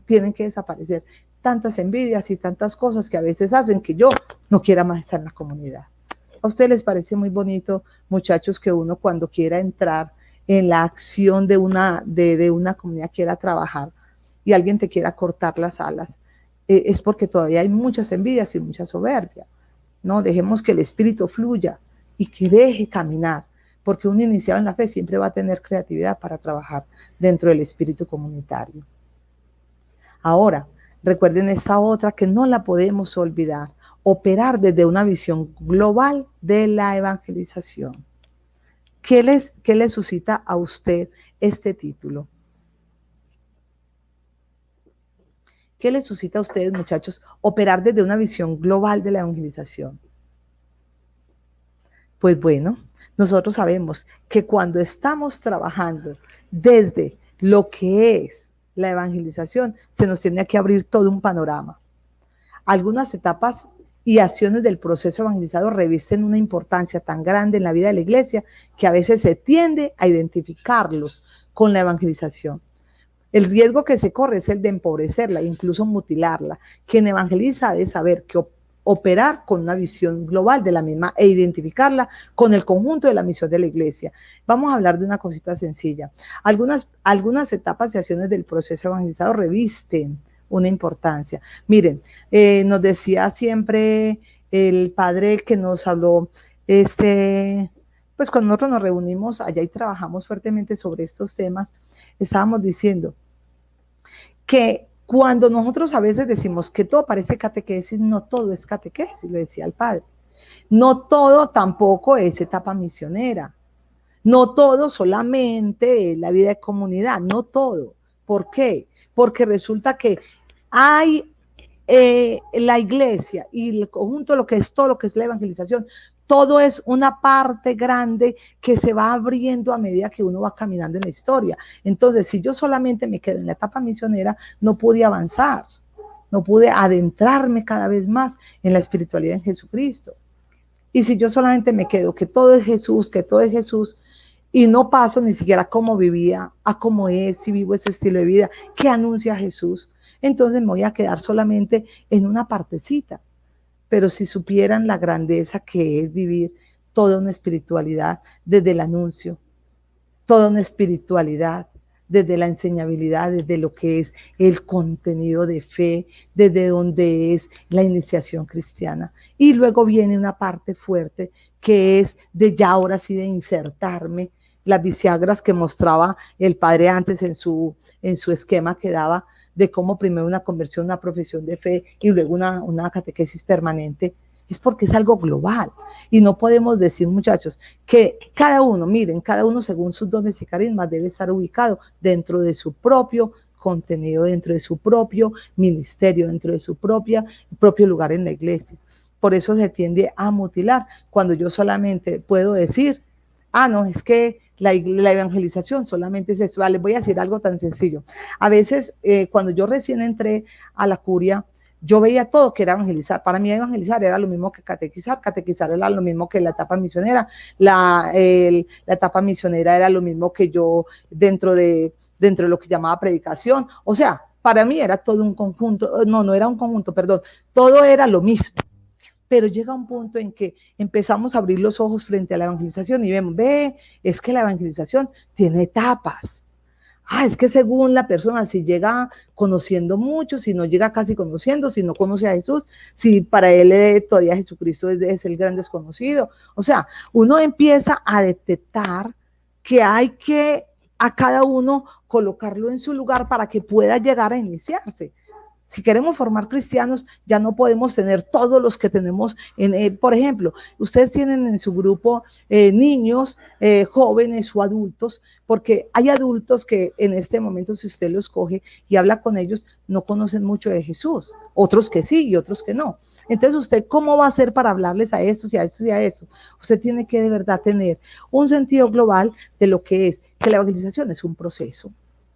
tienen que desaparecer tantas envidias y tantas cosas que a veces hacen que yo no quiera más estar en la comunidad. ¿A ustedes les parece muy bonito, muchachos, que uno cuando quiera entrar en la acción de una comunidad, quiera trabajar y alguien te quiera cortar las alas? Es porque todavía hay muchas envidias y mucha soberbia. No, dejemos que el espíritu fluya y que deje caminar, porque un iniciado en la fe siempre va a tener creatividad para trabajar dentro del espíritu comunitario. Ahora, recuerden esta otra que no la podemos olvidar, operar desde una visión global de la evangelización. ¿Qué le suscita a usted este título? ¿Qué le suscita a ustedes, muchachos, operar desde una visión global de la evangelización? Pues bueno, nosotros sabemos que cuando estamos trabajando desde lo que es la evangelización, se nos tiene que abrir todo un panorama. Algunas etapas y acciones del proceso evangelizador revisten una importancia tan grande en la vida de la iglesia que a veces se tiende a identificarlos con la evangelización. El riesgo que se corre es el de empobrecerla, incluso mutilarla. Quien evangeliza ha de saber que operar con una visión global de la misma e identificarla con el conjunto de la misión de la iglesia. Vamos a hablar de una cosita sencilla. Algunas etapas y acciones del proceso evangelizador revisten una importancia. Miren, nos decía siempre el padre que nos habló, pues cuando nosotros nos reunimos allá y trabajamos fuertemente sobre estos temas, estábamos diciendo que cuando nosotros a veces decimos que todo parece catequesis, no todo es catequesis, lo decía el padre. No todo tampoco es etapa misionera. No todo solamente es la vida de comunidad, no todo. ¿Por qué? Porque resulta que hay la iglesia y el conjunto, lo que es todo lo que es la evangelización, todo es una parte grande que se va abriendo a medida que uno va caminando en la historia. Entonces, si yo solamente me quedo en la etapa misionera, no pude avanzar, no pude adentrarme cada vez más en la espiritualidad en Jesucristo. Y si yo solamente me quedo que todo es Jesús, y no paso ni siquiera a cómo vivía, a cómo es, si vivo ese estilo de vida, que anuncia Jesús, entonces me voy a quedar solamente en una partecita. Pero si supieran la grandeza que es vivir toda una espiritualidad desde el anuncio, toda una espiritualidad desde la enseñabilidad, desde lo que es el contenido de fe, desde donde es la iniciación cristiana. Y luego viene una parte fuerte que es de ya ahora sí de insertarme las bisagras que mostraba el padre antes en su esquema que daba de cómo primero una conversión, una profesión de fe y luego una catequesis permanente, es porque es algo global. Y no podemos decir, muchachos, que cada uno, miren, cada uno según sus dones y carismas debe estar ubicado dentro de su propio contenido, dentro de su propio ministerio, dentro de su propio lugar en la iglesia. Por eso se tiende a mutilar cuando yo solamente puedo decir, no, es que la evangelización solamente es eso. Les voy a decir algo tan sencillo. A veces, cuando yo recién entré a la curia, yo veía todo que era evangelizar. Para mí evangelizar era lo mismo que catequizar, catequizar era lo mismo que la etapa misionera, la etapa misionera era lo mismo que yo dentro de lo que llamaba predicación. O sea, para mí era todo un conjunto, no era un conjunto, perdón, todo era lo mismo. Pero llega un punto en que empezamos a abrir los ojos frente a la evangelización y vemos, es que la evangelización tiene etapas. Es que según la persona, si llega conociendo mucho, si no llega casi conociendo, si no conoce a Jesús, si para él todavía Jesucristo es el gran desconocido. O sea, uno empieza a detectar que hay que a cada uno colocarlo en su lugar para que pueda llegar a iniciarse. Si queremos formar cristianos, ya no podemos tener todos los que tenemos. Por ejemplo, ustedes tienen en su grupo niños, jóvenes o adultos, porque hay adultos que en este momento, si usted los coge y habla con ellos, no conocen mucho de Jesús. Otros que sí y otros que no. Entonces, ¿usted cómo va a hacer para hablarles a estos y a estos y a estos? Usted tiene que de verdad tener un sentido global de lo que es, que la evangelización es un proceso.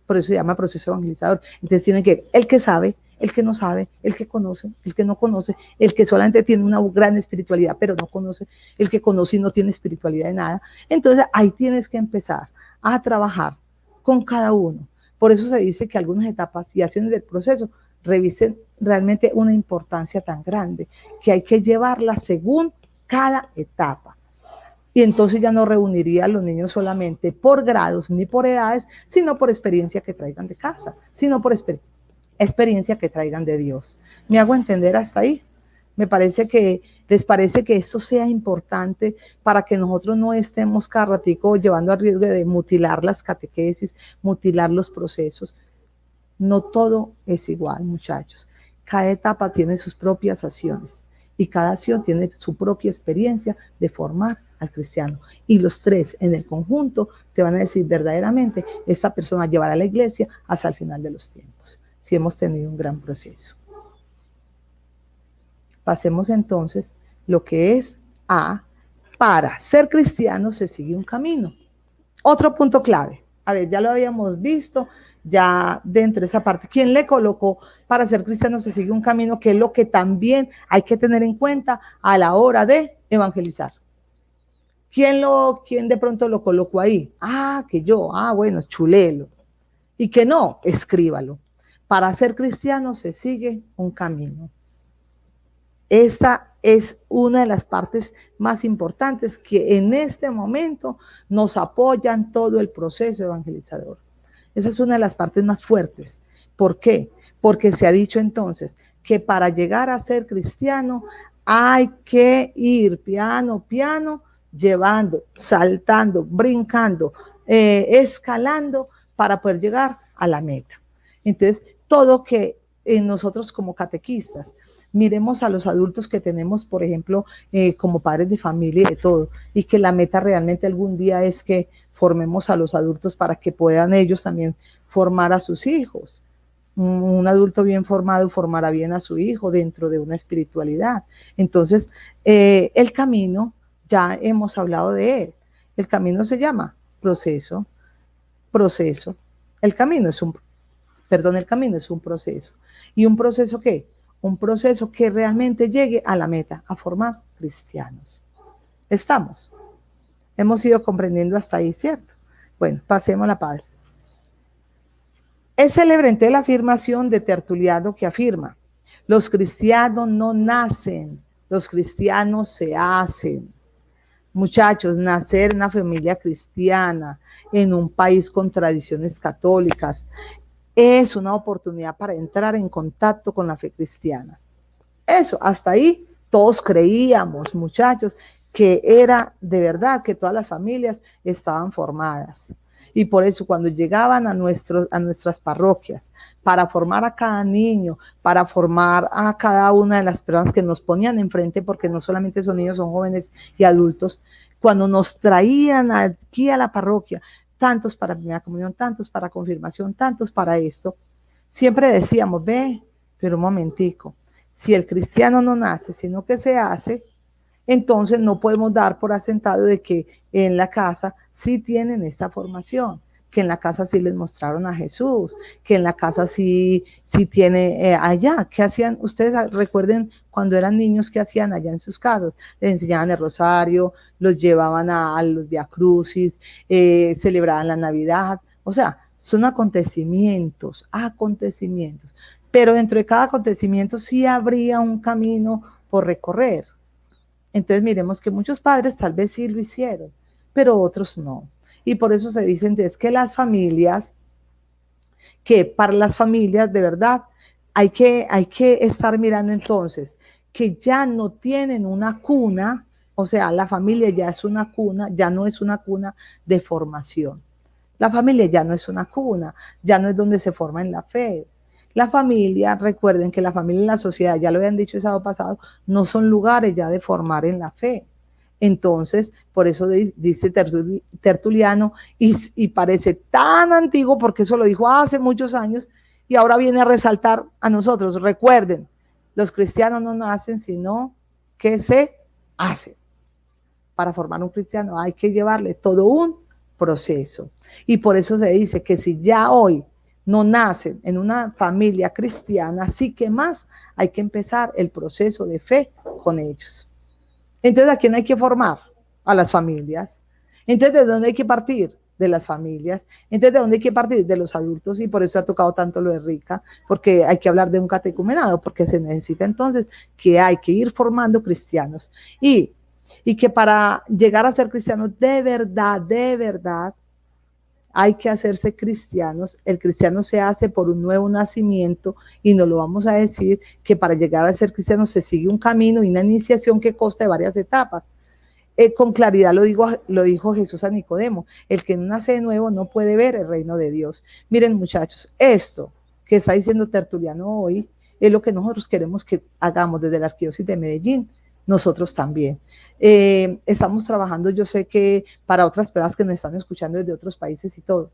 Por eso se llama proceso evangelizador. Entonces, tiene que, el que sabe, el que no sabe, el que conoce, el que no conoce, el que solamente tiene una gran espiritualidad, pero no conoce, el que conoce y no tiene espiritualidad de nada. Entonces, ahí tienes que empezar a trabajar con cada uno. Por eso se dice que algunas etapas y acciones del proceso revisen realmente una importancia tan grande, que hay que llevarla según cada etapa. Y entonces ya no reuniría a los niños solamente por grados ni por edades, sino por experiencia que traigan de casa, sino por experiencia que traigan de Dios. ¿Me hago entender hasta ahí? Me parece que les parece que esto sea importante para que nosotros no estemos cada ratico llevando a riesgo de mutilar las catequesis, mutilar los procesos. No todo es igual, muchachos. Cada etapa tiene sus propias acciones y cada acción tiene su propia experiencia de formar al cristiano. Y los tres en el conjunto te van a decir verdaderamente, esta persona llevará a la iglesia hasta el final de los tiempos, si hemos tenido un gran proceso. Pasemos entonces lo que es para ser cristiano se sigue un camino. Otro punto clave. A ver, ya lo habíamos visto, ya dentro de esa parte. ¿Quién le colocó para ser cristiano se sigue un camino? Que es lo que también hay que tener en cuenta a la hora de evangelizar. ¿Quién de pronto lo colocó ahí? Que yo. Bueno, chulelo. Y que no, escríbalo. Para ser cristiano se sigue un camino. Esta es una de las partes más importantes que en este momento nos apoyan todo el proceso evangelizador. Esa es una de las partes más fuertes. ¿Por qué? Porque se ha dicho entonces que para llegar a ser cristiano hay que ir piano, piano, llevando, saltando, brincando, escalando para poder llegar a la meta. Entonces, todo que nosotros como catequistas miremos a los adultos que tenemos, por ejemplo, como padres de familia y de todo, y que la meta realmente algún día es que formemos a los adultos para que puedan ellos también formar a sus hijos. Un adulto bien formado formará bien a su hijo dentro de una espiritualidad. Entonces, el camino, ya hemos hablado de él. El camino se llama proceso, proceso. El camino es un, el camino es un proceso. ¿Y un proceso qué? Un proceso que realmente llegue a la meta, a formar cristianos. Estamos. Hemos ido comprendiendo hasta ahí, ¿cierto? Bueno, pasemos a la Padre. Es célebre entonces la afirmación de Tertuliano que afirma, los cristianos no nacen, los cristianos se hacen. Muchachos, nacer en una familia cristiana, en un país con tradiciones católicas, es una oportunidad para entrar en contacto con la fe cristiana. Eso, hasta ahí todos creíamos, muchachos, que era de verdad que todas las familias estaban formadas. Y por eso cuando llegaban a nuestras parroquias para formar a cada niño, para formar a cada una de las personas que nos ponían enfrente, porque no solamente son niños, son jóvenes y adultos, cuando nos traían aquí a la parroquia, tantos para primera comunión, tantos para confirmación, tantos para esto, siempre decíamos, ve, pero un momentico, si el cristiano no nace, sino que se hace, entonces no podemos dar por asentado de que en la casa sí tienen esa formación, que en la casa sí les mostraron a Jesús, que en la casa sí tiene allá. ¿Qué hacían? Ustedes recuerden cuando eran niños, ¿qué hacían allá en sus casas? Les enseñaban el rosario, los llevaban a los viacrucis, celebraban la Navidad. O sea, son acontecimientos, acontecimientos. Pero dentro de cada acontecimiento sí habría un camino por recorrer. Entonces miremos que muchos padres tal vez sí lo hicieron, pero otros no. Y por eso se dicen es que las familias, que para las familias de verdad hay que estar mirando entonces que ya no tienen una cuna, o sea, la familia ya es una cuna, ya no es una cuna de formación. La familia ya no es una cuna, ya no es donde se forma en la fe. La familia, recuerden que la familia y la sociedad, ya lo habían dicho el sábado pasado, no son lugares ya de formar en la fe. Entonces, por eso dice Tertuliano, y parece tan antiguo porque eso lo dijo hace muchos años y ahora viene a resaltar a nosotros. Recuerden, los cristianos no nacen, sino que se hacen. Para formar un cristiano hay que llevarle todo un proceso. Y por eso se dice que si ya hoy no nacen en una familia cristiana, sí que más hay que empezar el proceso de fe con ellos. Entonces, ¿a quién hay que formar? A las familias. Entonces, ¿de dónde hay que partir? De las familias. Entonces, ¿de dónde hay que partir? De los adultos, y por eso ha tocado tanto lo de Rica, porque hay que hablar de un catecumenado, porque se necesita entonces que hay que ir formando cristianos. Y que para llegar a ser cristianos de verdad, hay que hacerse cristianos. El cristiano se hace por un nuevo nacimiento y nos lo vamos a decir que para llegar a ser cristiano se sigue un camino y una iniciación que consta de varias etapas. Con claridad lo dijo Jesús a Nicodemo, el que no nace de nuevo no puede ver el reino de Dios. Miren muchachos, esto que está diciendo Tertuliano hoy es lo que nosotros queremos que hagamos desde la Arquidiócesis de Medellín, nosotros también. Estamos trabajando, yo sé que para otras personas que nos están escuchando desde otros países y todo,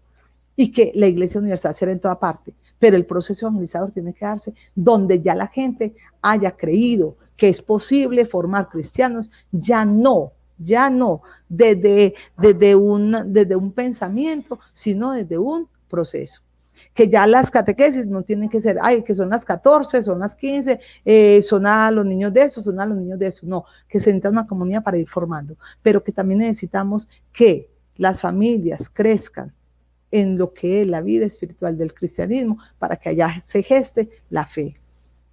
y que la Iglesia Universal será en toda parte, pero el proceso evangelizador tiene que darse donde ya la gente haya creído que es posible formar cristianos, ya no desde un pensamiento, sino desde un proceso. Que ya las catequesis no tienen que ser, ay, que son las 14, son las 15, son a los niños de eso, son a los niños de eso. No, que se necesita una comunidad para ir formando, pero que también necesitamos que las familias crezcan en lo que es la vida espiritual del cristianismo para que allá se geste la fe.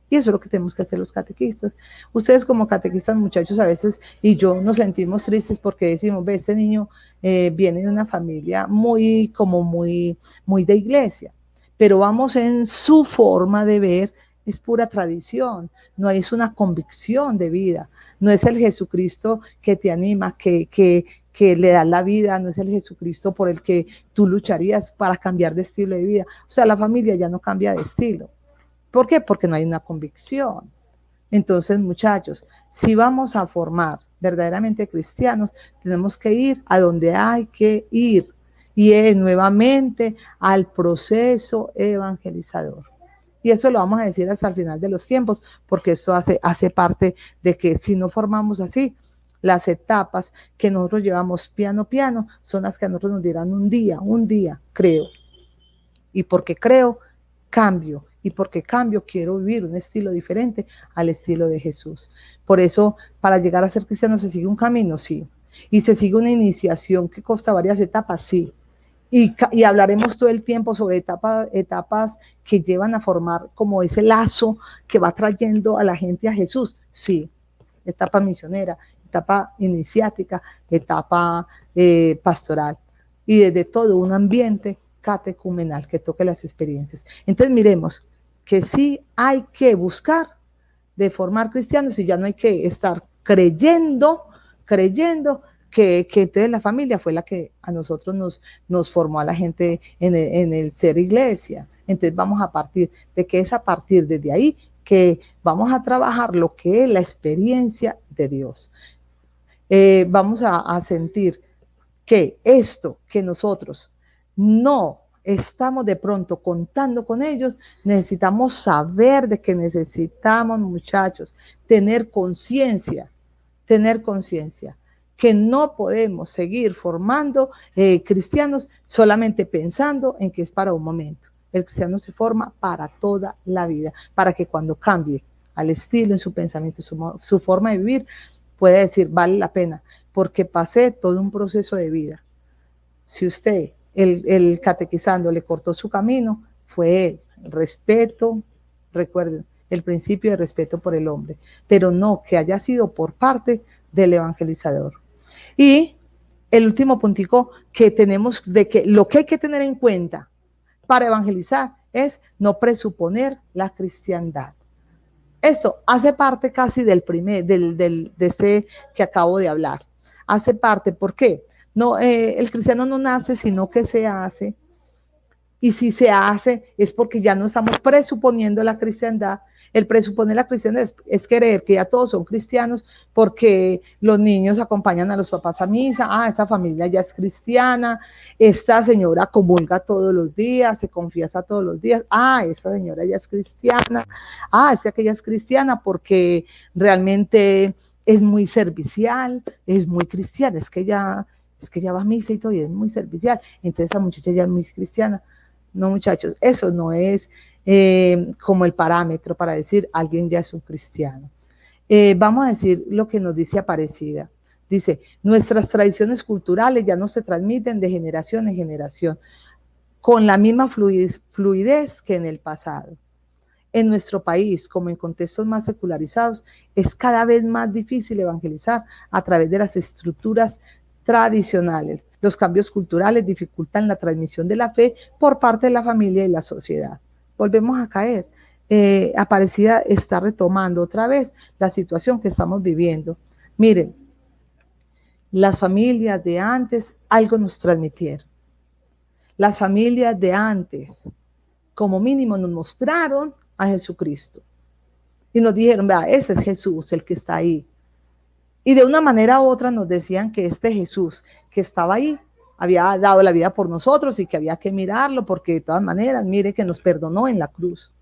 Y eso es lo que tenemos que hacer los catequistas. Ustedes como catequistas, muchachos, a veces, y yo nos sentimos tristes porque decimos, ve, este niño viene de una familia muy de iglesia, pero vamos en su forma de ver, es pura tradición, no es una convicción de vida, no es el Jesucristo que te anima, que le da la vida, no es el Jesucristo por el que tú lucharías para cambiar de estilo de vida. O sea, la familia ya no cambia de estilo. ¿Por qué? Porque no hay una convicción. Entonces, muchachos, si vamos a formar verdaderamente cristianos, tenemos que ir a donde hay que ir, y es nuevamente al proceso evangelizador. Y eso lo vamos a decir hasta el final de los tiempos, porque esto hace parte de que si no formamos así, las etapas que nosotros llevamos piano a piano son las que a nosotros nos dirán un día, creo. Y porque creo, cambio. Y porque cambio, quiero vivir un estilo diferente al estilo de Jesús. Por eso, para llegar a ser cristiano, ¿se sigue un camino? Sí. Y se sigue una iniciación que consta varias etapas, sí. Y hablaremos todo el tiempo sobre etapas que llevan a formar como ese lazo que va trayendo a la gente a Jesús. Sí, etapa misionera, etapa iniciática, etapa pastoral. Y desde todo un ambiente catecumenal que toque las experiencias. Entonces miremos que sí hay que buscar de formar cristianos y ya no hay que estar creyendo que entonces la familia fue la que a nosotros nos formó a la gente en el ser iglesia. Entonces vamos a partir de que es a partir desde ahí que vamos a trabajar lo que es la experiencia de Dios. Vamos a sentir que esto que nosotros no estamos de pronto contando con ellos, necesitamos saber de que necesitamos, muchachos, tener conciencia, que no podemos seguir formando cristianos solamente pensando en que es para un momento. El cristiano se forma para toda la vida, para que cuando cambie al estilo, en su pensamiento, su forma de vivir, pueda decir, vale la pena, porque pasé todo un proceso de vida. Si usted, el catequizando, le cortó su camino, fue él. El respeto, recuerden, el principio de respeto por el hombre, pero no que haya sido por parte del evangelizador. Y el último puntico que tenemos de que lo que hay que tener en cuenta para evangelizar es no presuponer la cristiandad. Esto hace parte casi de este que acabo de hablar. Hace parte, ¿por qué? No, el cristiano no nace, sino que se hace. Y si se hace es porque ya no estamos presuponiendo la cristiandad. El presuponer la cristiandad es creer que ya todos son cristianos porque los niños acompañan a los papás a misa. Ah, esa familia ya es cristiana. Esta señora comulga todos los días, se confiesa todos los días. Ah, esa señora ya es cristiana. Ah, es que aquella es cristiana porque realmente es muy servicial, es muy cristiana. Es que ella va a misa y todo y es muy servicial. Entonces esa muchacha ya es muy cristiana. No, muchachos, eso no es como el parámetro para decir alguien ya es un cristiano. Vamos a decir lo que nos dice Aparecida. Dice, nuestras tradiciones culturales ya no se transmiten de generación en generación con la misma fluidez que en el pasado. En nuestro país, como en contextos más secularizados, es cada vez más difícil evangelizar a través de las estructuras tradicionales. Los cambios culturales dificultan la transmisión de la fe por parte de la familia y la sociedad. Volvemos a caer. Aparecida está retomando otra vez la situación que estamos viviendo. Miren, las familias de antes algo nos transmitieron. Las familias de antes, como mínimo, nos mostraron a Jesucristo. Y nos dijeron, vea, ese es Jesús, el que está ahí. Y de una manera u otra nos decían que este Jesús que estaba ahí había dado la vida por nosotros y que había que mirarlo porque de todas maneras, mire que nos perdonó en la cruz.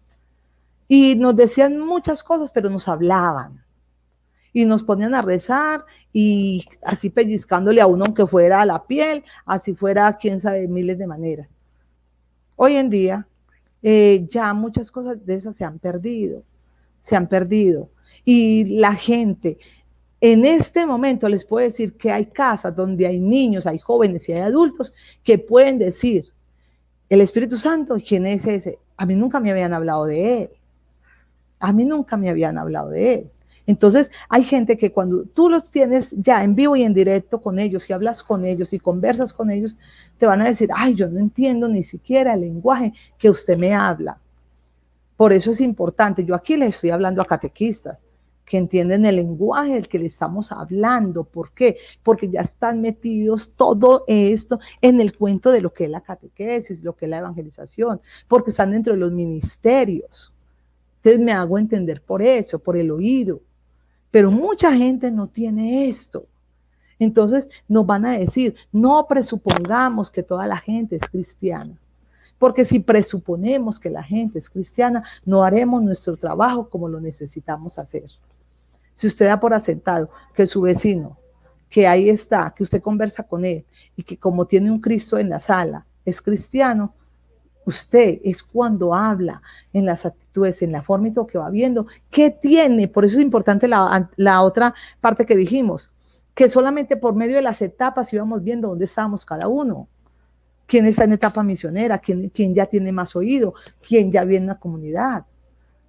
Y nos decían muchas cosas, pero nos hablaban. Y nos ponían a rezar y así pellizcándole a uno aunque fuera a la piel, así fuera, quién sabe, miles de maneras. Hoy en día ya muchas cosas de esas se han perdido. Y la gente en este momento les puedo decir que hay casas donde hay niños, hay jóvenes y hay adultos que pueden decir, el Espíritu Santo, ¿quién es ese? A mí nunca me habían hablado de él. A mí nunca me habían hablado de él. Entonces, hay gente que cuando tú los tienes ya en vivo y en directo con ellos, y hablas con ellos y conversas con ellos, te van a decir, ay, yo no entiendo ni siquiera el lenguaje que usted me habla. Por eso es importante, yo aquí les estoy hablando a catequistas, que entienden el lenguaje del que le estamos hablando. ¿Por qué? Porque ya están metidos todo esto en el cuento de lo que es la catequesis, lo que es la evangelización, porque están dentro de los ministerios. Entonces me hago entender por eso, por el oído. Pero mucha gente no tiene esto. Entonces nos van a decir, no presupongamos que toda la gente es cristiana. Porque si presuponemos que la gente es cristiana, no haremos nuestro trabajo como lo necesitamos hacer. Si usted da por asentado que su vecino, que ahí está, que usted conversa con él y que como tiene un Cristo en la sala, es cristiano, usted es cuando habla en las actitudes, en la forma y todo que va viendo, ¿qué tiene? Por eso es importante la otra parte que dijimos, que solamente por medio de las etapas íbamos viendo dónde estábamos cada uno. Quién está en etapa misionera, quién ya tiene más oído, quién ya viene en la comunidad.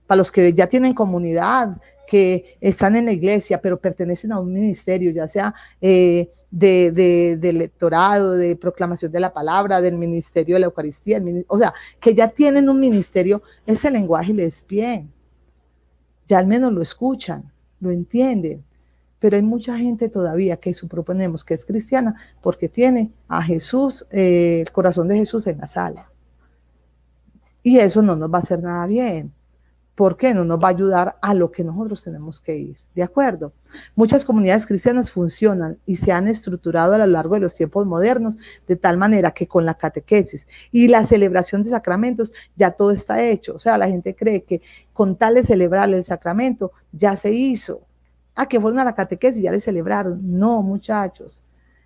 Para los que ya tienen comunidad, que están en la iglesia, pero pertenecen a un ministerio, ya sea de lectorado, de proclamación de la palabra, del ministerio de la Eucaristía, o sea, que ya tienen un ministerio, ese lenguaje les es bien. Ya al menos lo escuchan, lo entienden. Pero hay mucha gente todavía que suponemos que es cristiana porque tiene a Jesús, el corazón de Jesús en la sala. Y eso no nos va a hacer nada bien. ¿Por qué? No nos va a ayudar a lo que nosotros tenemos que ir, ¿de acuerdo? Muchas comunidades cristianas funcionan y se han estructurado a lo largo de los tiempos modernos de tal manera que con la catequesis y la celebración de sacramentos ya todo está hecho. O sea, la gente cree que con tal de celebrar el sacramento ya se hizo. Ah, que fueron a la catequesis y ya le celebraron. No, muchachos.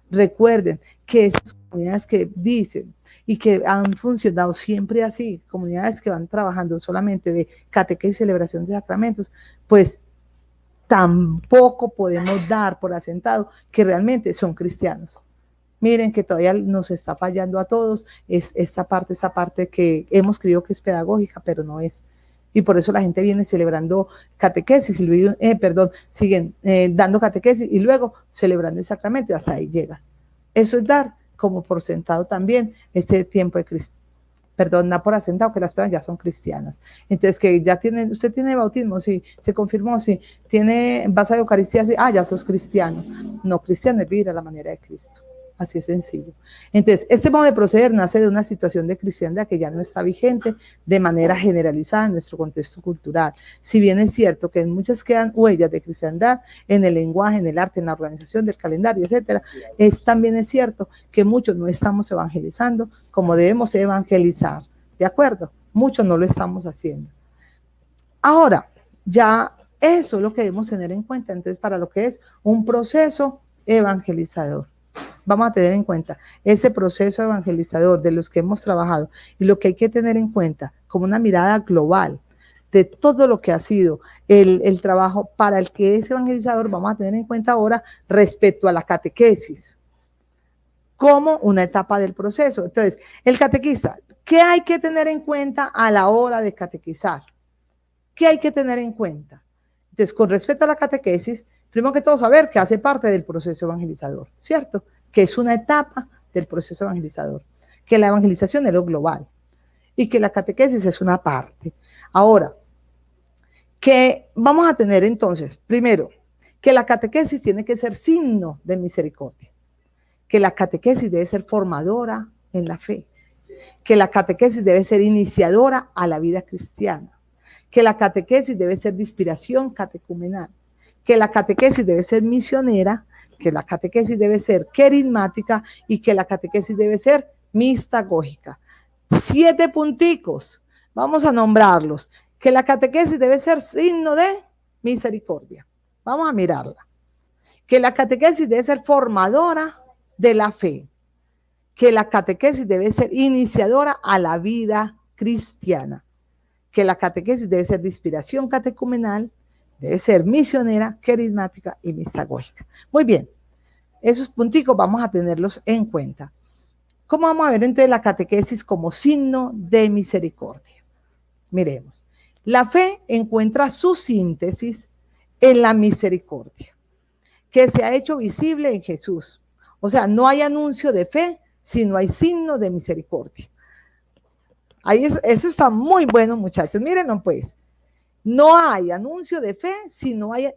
Recuerden que esas comunidades que dicen y que han funcionado siempre así, comunidades que van trabajando solamente de catequesis y celebración de sacramentos, pues tampoco podemos dar por asentado que realmente son cristianos. Miren que todavía nos está fallando a todos esa parte que hemos creído que es pedagógica, pero no es. Y por eso la gente viene celebrando catequesis, y luego, siguen dando catequesis y luego celebrando el sacramento y hasta ahí llega. Eso es dar como por sentado también este tiempo de da por asentado que las personas ya son cristianas. Entonces, que ya tienen, usted tiene bautismo, sí, se confirmó, sí, vas a Eucaristía, sí, ya sos cristiano. No, cristiano es vivir a la manera de Cristo. Así es sencillo. Entonces, este modo de proceder nace de una situación de cristiandad que ya no está vigente de manera generalizada en nuestro contexto cultural. Si bien es cierto que en muchas quedan huellas de cristiandad en el lenguaje, en el arte, en la organización del calendario, etcétera, también es cierto que muchos no estamos evangelizando como debemos evangelizar. ¿De acuerdo? Muchos no lo estamos haciendo. Ahora, ya eso es lo que debemos tener en cuenta, entonces, para lo que es un proceso evangelizador. Vamos a tener en cuenta ese proceso evangelizador de los que hemos trabajado y lo que hay que tener en cuenta como una mirada global de todo lo que ha sido el trabajo para el que es evangelizador. Vamos a tener en cuenta ahora respecto a la catequesis como una etapa del proceso. Entonces, el catequista, ¿qué hay que tener en cuenta a la hora de catequizar? ¿Qué hay que tener en cuenta? Entonces, con respecto a la catequesis, primero que todo saber que hace parte del proceso evangelizador, ¿cierto? Que es una etapa del proceso evangelizador, que la evangelización es lo global y que la catequesis es una parte. Ahora, que vamos a tener entonces, primero, que la catequesis tiene que ser signo de misericordia, que la catequesis debe ser formadora en la fe, que la catequesis debe ser iniciadora a la vida cristiana, que la catequesis debe ser de inspiración catecumenal, que la catequesis debe ser misionera, que la catequesis debe ser querismática y que la catequesis debe ser mistagógica. 7 punticos, vamos a nombrarlos. Que la catequesis debe ser signo de misericordia. Vamos a mirarla. Que la catequesis debe ser formadora de la fe. Que la catequesis debe ser iniciadora a la vida cristiana. Que la catequesis debe ser de inspiración catecumenal, debe ser misionera, querismática y mistagógica. Muy bien, esos punticos vamos a tenerlos en cuenta. ¿Cómo vamos a ver entonces la catequesis como signo de misericordia? Miremos, La fe encuentra su síntesis en la misericordia, que se ha hecho visible en Jesús. O sea, no hay anuncio de fe si no hay signo de misericordia. Eso está muy bueno, muchachos. Mírenlo pues. No hay anuncio de fe si no hay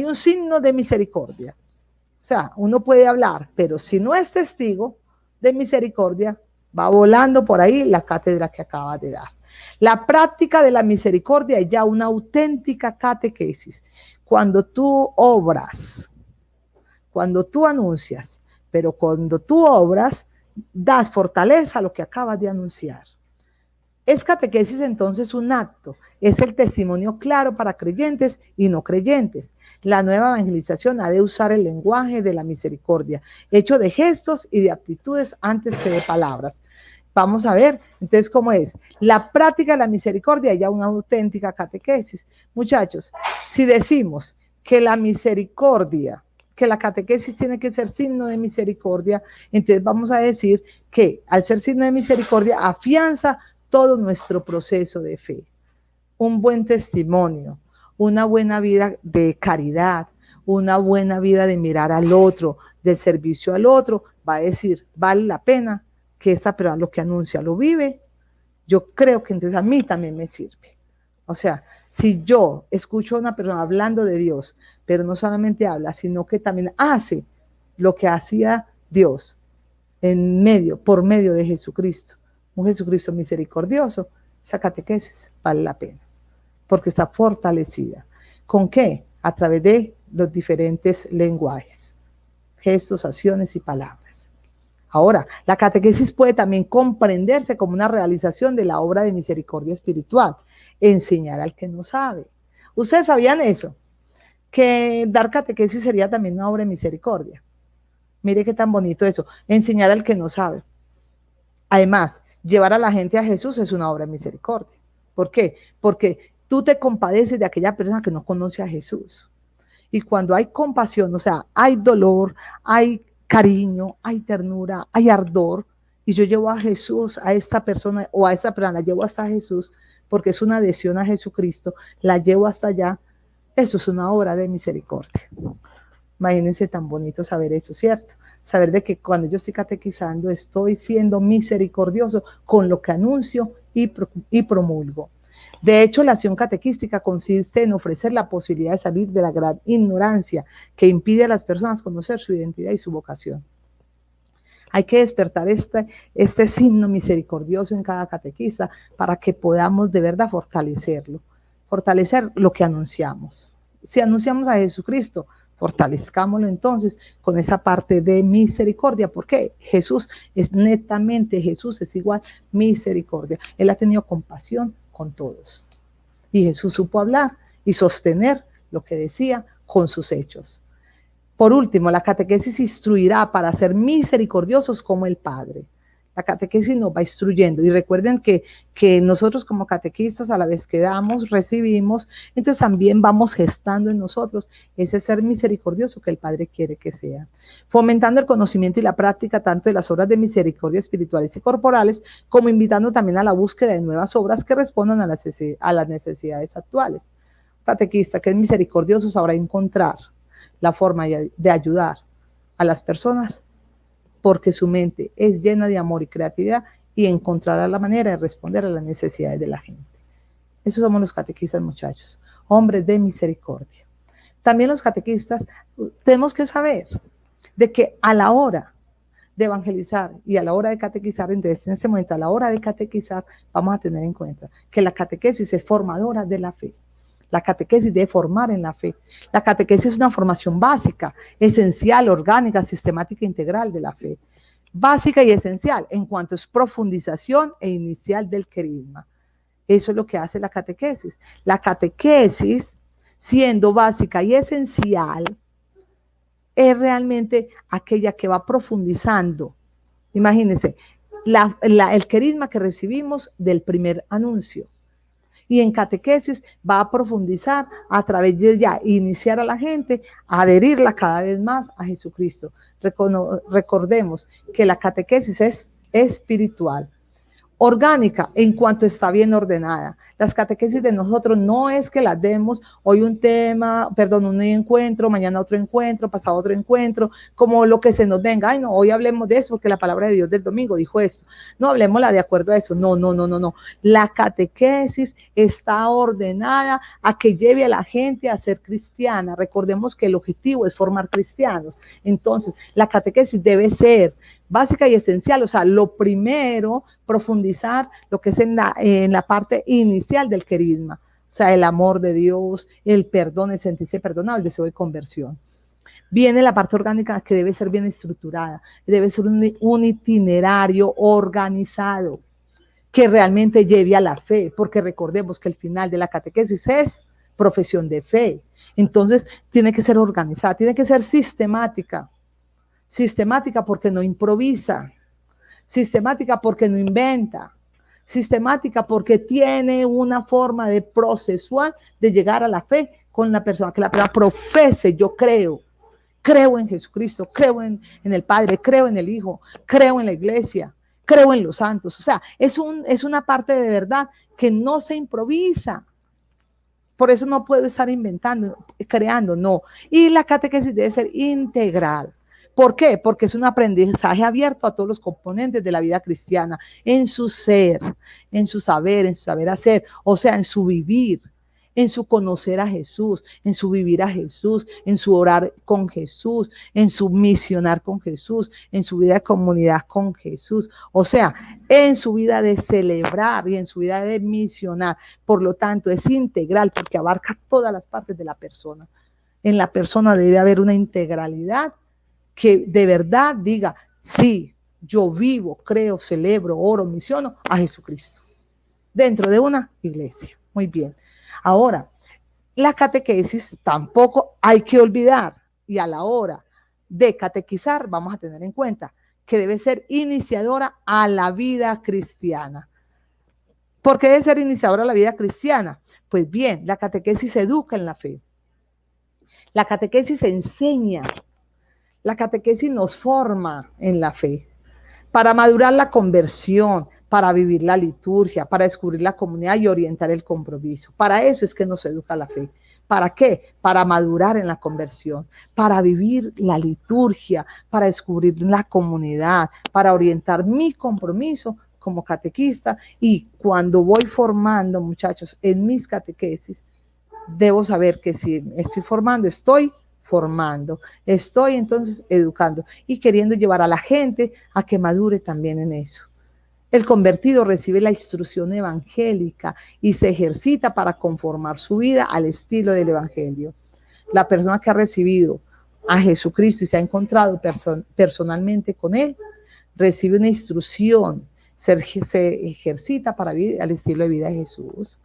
un signo de misericordia. O sea, uno puede hablar, pero si no es testigo de misericordia, va volando por ahí la cátedra que acaba de dar. La práctica de la misericordia es ya una auténtica catequesis. Cuando tú obras, cuando tú anuncias, pero cuando tú obras, das fortaleza a lo que acabas de anunciar. Es catequesis entonces un acto, es el testimonio claro para creyentes y no creyentes. La nueva evangelización ha de usar el lenguaje de la misericordia, hecho de gestos y de actitudes antes que de palabras. Vamos a ver, entonces, ¿cómo es? La práctica de la misericordia ya una auténtica catequesis. Muchachos, si decimos que la misericordia, que la catequesis tiene que ser signo de misericordia, entonces vamos a decir que al ser signo de misericordia afianza todo nuestro proceso de fe. Un buen testimonio, una buena vida de caridad, una buena vida de mirar al otro, del servicio al otro, va a decir, vale la pena que esa persona lo que anuncia lo vive. Yo creo que entonces a mí también me sirve. O sea, si yo escucho a una persona hablando de Dios, pero no solamente habla, sino que también hace lo que hacía Dios por medio de Jesucristo, un Jesucristo misericordioso, esa catequesis vale la pena, porque está fortalecida. ¿Con qué? A través de los diferentes lenguajes, gestos, acciones y palabras. Ahora, la catequesis puede también comprenderse como una realización de la obra de misericordia espiritual, enseñar al que no sabe. ¿Ustedes sabían eso? Que dar catequesis sería también una obra de misericordia. Mire qué tan bonito eso, enseñar al que no sabe. Además, llevar a la gente a Jesús es una obra de misericordia. ¿Por qué? Porque tú te compadeces de aquella persona que no conoce a Jesús. Y cuando hay compasión, o sea, hay dolor, hay cariño, hay ternura, hay ardor, y yo llevo a Jesús, a esta persona, o a esa persona, la llevo hasta Jesús, porque es una adhesión a Jesucristo, la llevo hasta allá, eso es una obra de misericordia. Imagínense tan bonito saber eso, ¿cierto? Saber de que cuando yo estoy catequizando estoy siendo misericordioso con lo que anuncio y promulgo. De hecho, la acción catequística consiste en ofrecer la posibilidad de salir de la gran ignorancia que impide a las personas conocer su identidad y su vocación. Hay que despertar este signo misericordioso en cada catequista para que podamos de verdad fortalecerlo, fortalecer lo que anunciamos. Si anunciamos a Jesucristo, fortalezcámoslo entonces con esa parte de misericordia, porque Jesús es netamente, Jesús es igual misericordia. Él ha tenido compasión con todos. Y Jesús supo hablar y sostener lo que decía con sus hechos. Por último, la catequesis instruirá para ser misericordiosos como el Padre. La catequesis nos va instruyendo. Y recuerden que nosotros como catequistas, a la vez que damos, recibimos, entonces también vamos gestando en nosotros ese ser misericordioso que el Padre quiere que sea. Fomentando el conocimiento y la práctica tanto de las obras de misericordia espirituales y corporales, como invitando también a la búsqueda de nuevas obras que respondan a las necesidades actuales. Catequista que es misericordioso sabrá encontrar la forma de ayudar a las personas porque su mente es llena de amor y creatividad y encontrará la manera de responder a las necesidades de la gente. Esos somos los catequistas, muchachos, hombres de misericordia. También los catequistas tenemos que saber de que a la hora de evangelizar y a la hora de catequizar, entonces en este momento a la hora de catequizar vamos a tener en cuenta que la catequesis es formadora de la fe. La catequesis debe formar en la fe. La catequesis es una formación básica, esencial, orgánica, sistemática e integral de la fe. Básica y esencial en cuanto es profundización e inicial del querigma. Eso es lo que hace la catequesis. La catequesis, siendo básica y esencial, es realmente aquella que va profundizando. Imagínense, el querigma que recibimos del primer anuncio. Y en catequesis va a profundizar a través de ya iniciar a la gente a adherirla cada vez más a Jesucristo. Recordemos que la catequesis es espiritual. orgánica en cuanto está bien ordenada. Las catequesis de nosotros no es que las demos hoy un tema, perdón, un encuentro, mañana otro encuentro, pasado otro encuentro, como lo que se nos venga. Ay, no, hoy hablemos de eso porque la palabra de Dios del domingo dijo esto. No, hablemosla de acuerdo a eso. No, no, no, no, no. La catequesis está ordenada a que lleve a la gente a ser cristiana. Recordemos que el objetivo es formar cristianos. Entonces, la catequesis debe ser básica y esencial, o sea, lo primero, profundizar lo que es en la parte inicial del querigma, o sea, el amor de Dios, el perdón, el sentirse perdonado, el deseo de conversión. Viene la parte orgánica que debe ser bien estructurada, debe ser un itinerario organizado que realmente lleve a la fe, porque recordemos que el final de la catequesis es profesión de fe. Entonces, tiene que ser organizada, tiene que ser sistemática. Sistemática porque no improvisa, sistemática porque no inventa, sistemática porque tiene una forma de procesual de llegar a la fe con la persona, que la persona profese, yo creo en Jesucristo, creo en el Padre, creo en el Hijo, creo en la iglesia, creo en los santos. O sea, es una parte de verdad que no se improvisa. Por eso no puedo estar inventando, creando, no. Y la catequesis debe ser integral. ¿Por qué? Porque es un aprendizaje abierto a todos los componentes de la vida cristiana, en su ser, en su saber hacer, o sea, en su vivir, en su conocer a Jesús, en su vivir a Jesús, en su orar con Jesús, en su misionar con Jesús, en su vida de comunidad con Jesús, o sea, en su vida de celebrar y en su vida de misionar. Por lo tanto, es integral porque abarca todas las partes de la persona. En la persona debe haber una integralidad que de verdad diga, sí, yo vivo, creo, celebro, oro, misiono a Jesucristo dentro de una iglesia. Muy bien. Ahora, la catequesis tampoco hay que olvidar, y a la hora de catequizar vamos a tener en cuenta que debe ser iniciadora a la vida cristiana. ¿Por qué debe ser iniciadora a la vida cristiana? Pues bien, la catequesis educa en la fe. La catequesis enseña. La catequesis nos forma en la fe. Para madurar la conversión, para vivir la liturgia, para descubrir la comunidad y orientar el compromiso. Para eso es que nos educa la fe. ¿Para qué? Para madurar en la conversión, para vivir la liturgia, para descubrir la comunidad, para orientar mi compromiso como catequista. Y cuando voy formando, muchachos, en mis catequesis, debo saber que si estoy formando, estoy entonces educando y queriendo llevar a la gente a que madure también en eso. El convertido recibe la instrucción evangélica y se ejercita para conformar su vida al estilo del evangelio. La persona que ha recibido a Jesucristo y se ha encontrado personalmente con él, recibe una instrucción, se ejercita para vivir al estilo de vida de Jesús.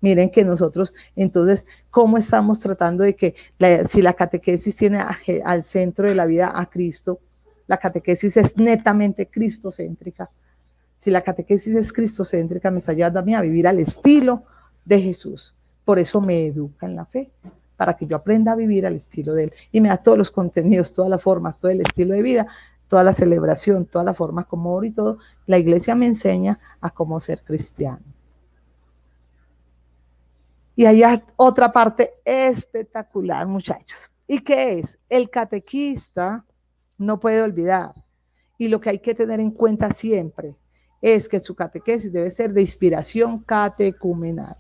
Miren que nosotros, entonces, ¿cómo estamos tratando de que si la catequesis tiene al centro de la vida a Cristo, la catequesis es netamente cristocéntrica? Si la catequesis es cristocéntrica, me está ayudando a mí a vivir al estilo de Jesús. Por eso me educa en la fe, para que yo aprenda a vivir al estilo de él. Y me da todos los contenidos, todas las formas, todo el estilo de vida, toda la celebración, todas las formas como oro y todo. La iglesia me enseña a cómo ser cristiano. Y hay otra parte espectacular, muchachos. ¿Y qué es? El catequista no puede olvidar. Y lo que hay que tener en cuenta siempre es que su catequesis debe ser de inspiración catecumenal.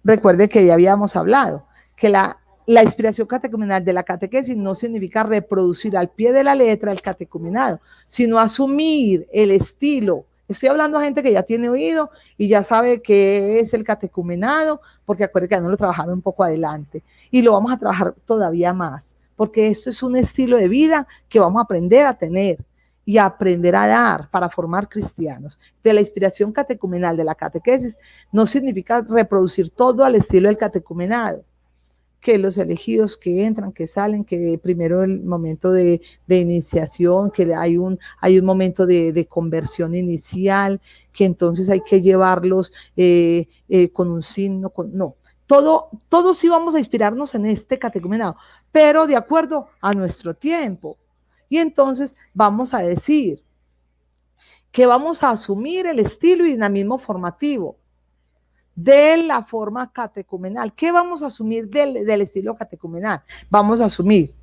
Recuerde que ya habíamos hablado que la inspiración catecumenal de la catequesis no significa reproducir al pie de la letra el catecumenado, sino asumir el estilo. Estoy hablando a gente que ya tiene oído y ya sabe qué es el catecumenado, porque acuérdense que ya no lo trabajaron un poco adelante. Y lo vamos a trabajar todavía más, porque esto es un estilo de vida que vamos a aprender a tener y a aprender a dar para formar cristianos. De la inspiración catecumenal de la catequesis no significa reproducir todo al estilo del catecumenado, que los elegidos que entran, que salen, que primero el momento de iniciación, que hay un momento de conversión inicial, que entonces hay que llevarlos con un signo, no. Todos sí vamos a inspirarnos en este catecumenado, pero de acuerdo a nuestro tiempo. Y entonces vamos a decir que vamos a asumir el estilo y dinamismo formativo de la forma catecumenal. ¿Qué vamos a asumir del estilo catecumenal? Vamos a asumir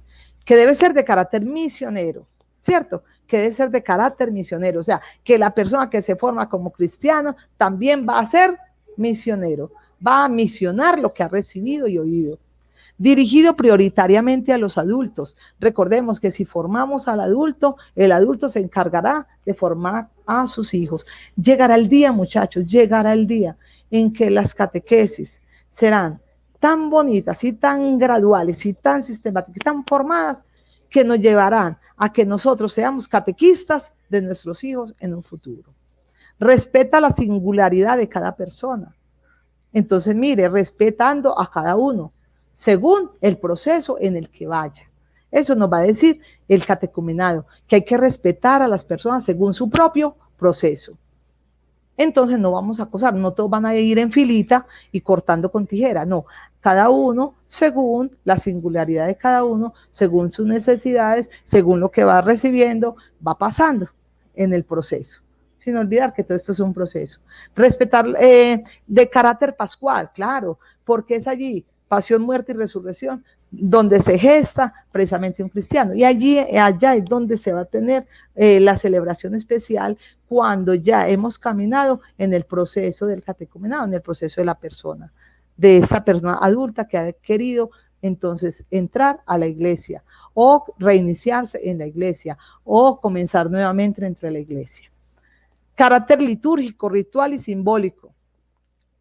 que debe ser de carácter misionero, ¿cierto? Que debe ser de carácter misionero, o sea, que la persona que se forma como cristiano también va a ser misionero, va a misionar lo que ha recibido y oído. Dirigido prioritariamente a los adultos. Recordemos que si formamos al adulto, el adulto se encargará de formar a sus hijos. Llegará el día, muchachos, llegará el día en que las catequesis serán tan bonitas y tan graduales y tan sistemáticas y tan formadas que nos llevarán a que nosotros seamos catequistas de nuestros hijos en un futuro. Respeta la singularidad de cada persona. Entonces, mire, respetando a cada uno según el proceso en el que vaya. Eso nos va a decir el catecumenado, que hay que respetar a las personas según su propio proceso. Entonces no vamos a acosar, no todos van a ir en filita y cortando con tijera, no, cada uno según la singularidad de cada uno, según sus necesidades, según lo que va recibiendo, va pasando en el proceso. Sin olvidar que todo esto es un proceso. Respetar de carácter pascual, claro, porque es allí pasión, muerte y resurrección, donde se gesta precisamente un cristiano. Y allá es donde se va a tener la celebración especial cuando ya hemos caminado en el proceso del catecumenado, en el proceso de la persona, de esa persona adulta que ha querido entonces entrar a la iglesia o reiniciarse en la iglesia o comenzar nuevamente dentro de la iglesia. Carácter litúrgico, ritual y simbólico.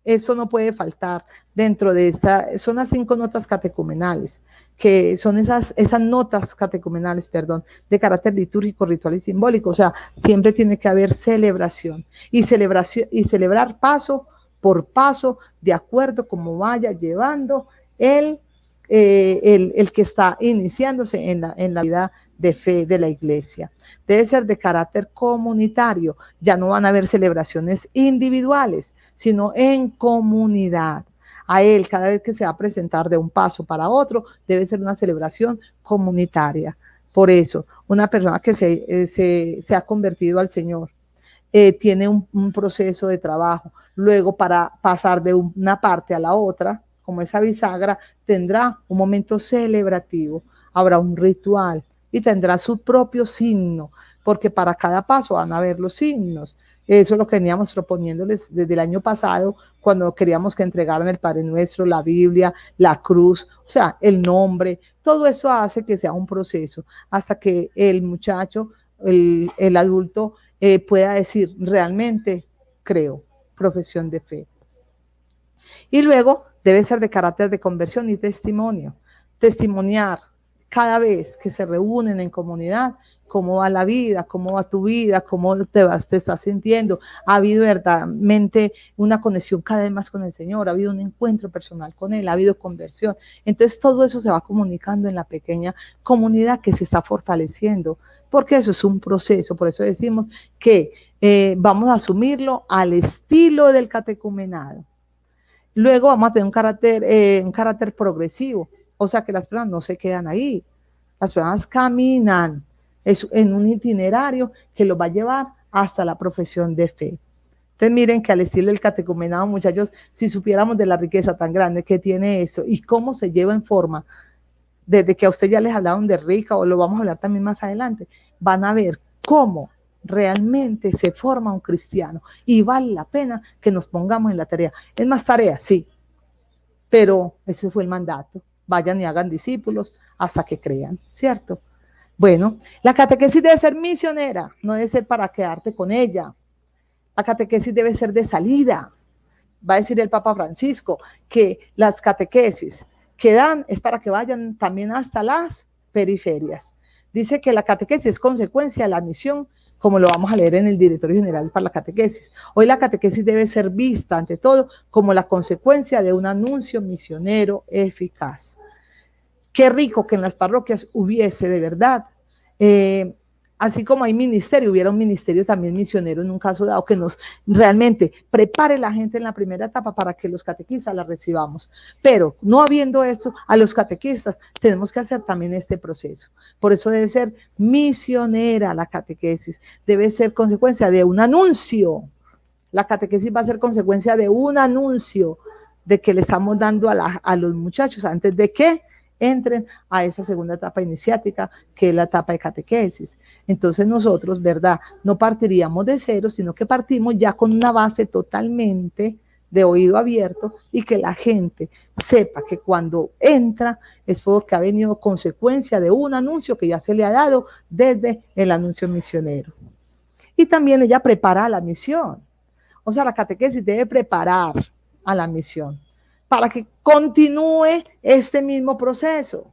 Eso no puede faltar dentro de esta, son las 5 notas catecumenales, que son esas notas catecumenales, perdón, de carácter litúrgico, ritual y simbólico. O sea, siempre tiene que haber celebración y celebrar paso por paso, de acuerdo como vaya llevando el que está iniciándose en la vida de fe de la iglesia. Debe ser de carácter comunitario, ya no van a haber celebraciones individuales, sino en comunidad. A él, cada vez que se va a presentar de un paso para otro, debe ser una celebración comunitaria. Por eso, una persona que se ha convertido al Señor, tiene un proceso de trabajo. Luego, para pasar de una parte a la otra, como esa bisagra, tendrá un momento celebrativo, habrá un ritual y tendrá su propio signo, porque para cada paso van a haber los signos. Eso es lo que veníamos proponiéndoles desde el año pasado, cuando queríamos que entregaran el Padre Nuestro, la Biblia, la cruz, o sea, el nombre. Todo eso hace que sea un proceso hasta que el muchacho, el adulto, pueda decir, realmente creo, profesión de fe. Y luego debe ser de carácter de conversión y testimonio. Testimoniar cada vez que se reúnen en comunidad, cómo va la vida, cómo va tu vida, cómo te estás sintiendo. Ha habido verdaderamente una conexión cada vez más con el Señor, ha habido un encuentro personal con Él, ha habido conversión. Entonces todo eso se va comunicando en la pequeña comunidad que se está fortaleciendo, porque eso es un proceso. Por eso decimos que vamos a asumirlo al estilo del catecumenado. Luego vamos a tener un carácter progresivo, o sea que las personas no se quedan ahí, las personas caminan en un itinerario que los va a llevar hasta la profesión de fe. Entonces miren que al estilo del catecumenado, muchachos, si supiéramos de la riqueza tan grande que tiene eso y cómo se lleva en forma, desde que a usted ya les hablaron de rica o lo vamos a hablar también más adelante, van a ver cómo realmente se forma un cristiano y vale la pena que nos pongamos en la tarea. Es más tarea, sí, pero ese fue el mandato. Vayan y hagan discípulos hasta que crean, ¿cierto? Bueno, la catequesis debe ser misionera, no debe ser para quedarte con ella. La catequesis debe ser de salida. Va a decir el Papa Francisco que las catequesis que dan es para que vayan también hasta las periferias. Dice que la catequesis es consecuencia de la misión, como lo vamos a leer en el Directorio General para la Catequesis. Hoy la catequesis debe ser vista, ante todo, como la consecuencia de un anuncio misionero eficaz. Qué rico que en las parroquias hubiese de verdad así como hay ministerio, hubiera un ministerio también misionero en un caso dado que nos realmente prepare la gente en la primera etapa para que los catequistas la recibamos. Pero no habiendo eso, a los catequistas tenemos que hacer también este proceso. Por eso debe ser misionera la catequesis, debe ser consecuencia de un anuncio. La catequesis va a ser consecuencia de un anuncio de que le estamos dando a los muchachos antes de que entren a esa segunda etapa iniciática, que es la etapa de catequesis. Entonces nosotros, ¿verdad? No partiríamos de cero, sino que partimos ya con una base totalmente de oído abierto y que la gente sepa que cuando entra es porque ha venido consecuencia de un anuncio que ya se le ha dado desde el anuncio misionero. Y también ella prepara la misión. O sea, la catequesis debe preparar a la misión para que continúe este mismo proceso.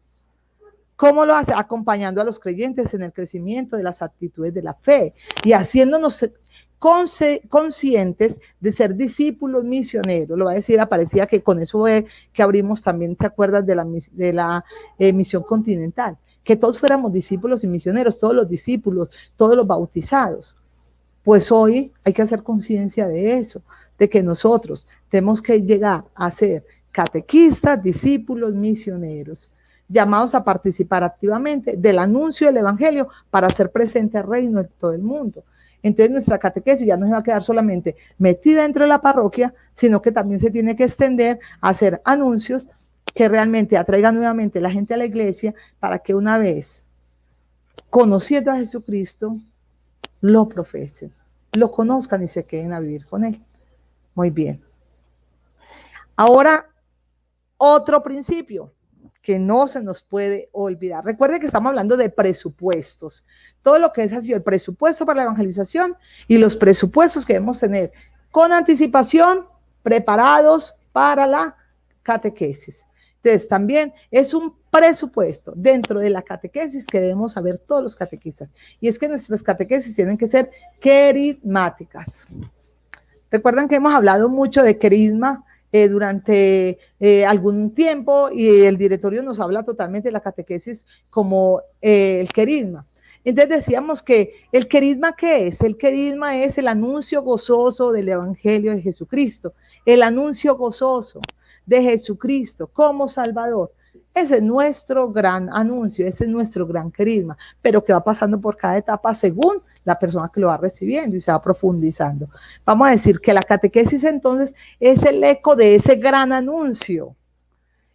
¿Cómo lo hace? Acompañando a los creyentes en el crecimiento de las actitudes de la fe y haciéndonos conscientes de ser discípulos misioneros. Lo va a decir Aparecida, que con eso es que abrimos también, ¿se acuerdan de la misión continental? Que todos fuéramos discípulos y misioneros, todos los discípulos, todos los bautizados. Pues hoy hay que hacer conciencia de eso, de que nosotros tenemos que llegar a ser catequistas, discípulos, misioneros, llamados a participar activamente del anuncio del evangelio para hacer presente al reino en todo el mundo. Entonces nuestra catequesis ya no se va a quedar solamente metida dentro de la parroquia, sino que también se tiene que extender a hacer anuncios que realmente atraigan nuevamente a la gente a la iglesia para que una vez conociendo a Jesucristo, lo profesen, lo conozcan y se queden a vivir con él. Muy bien. Ahora, otro principio que no se nos puede olvidar. Recuerden que estamos hablando de presupuestos. Todo lo que es así, el presupuesto para la evangelización y los presupuestos que debemos tener con anticipación, preparados para la catequesis. Entonces, también es un presupuesto dentro de la catequesis que debemos saber todos los catequistas. Y es que nuestras catequesis tienen que ser querigmáticas. Recuerdan que hemos hablado mucho de querigma durante algún tiempo y el directorio nos habla totalmente de la catequesis como el querigma. Entonces decíamos que el querigma, ¿qué es? El querigma es el anuncio gozoso del evangelio de Jesucristo, el anuncio gozoso de Jesucristo como Salvador. Ese es nuestro gran anuncio, ese es nuestro gran querigma, pero que va pasando por cada etapa según la persona que lo va recibiendo y se va profundizando. Vamos a decir que la catequesis entonces es el eco de ese gran anuncio,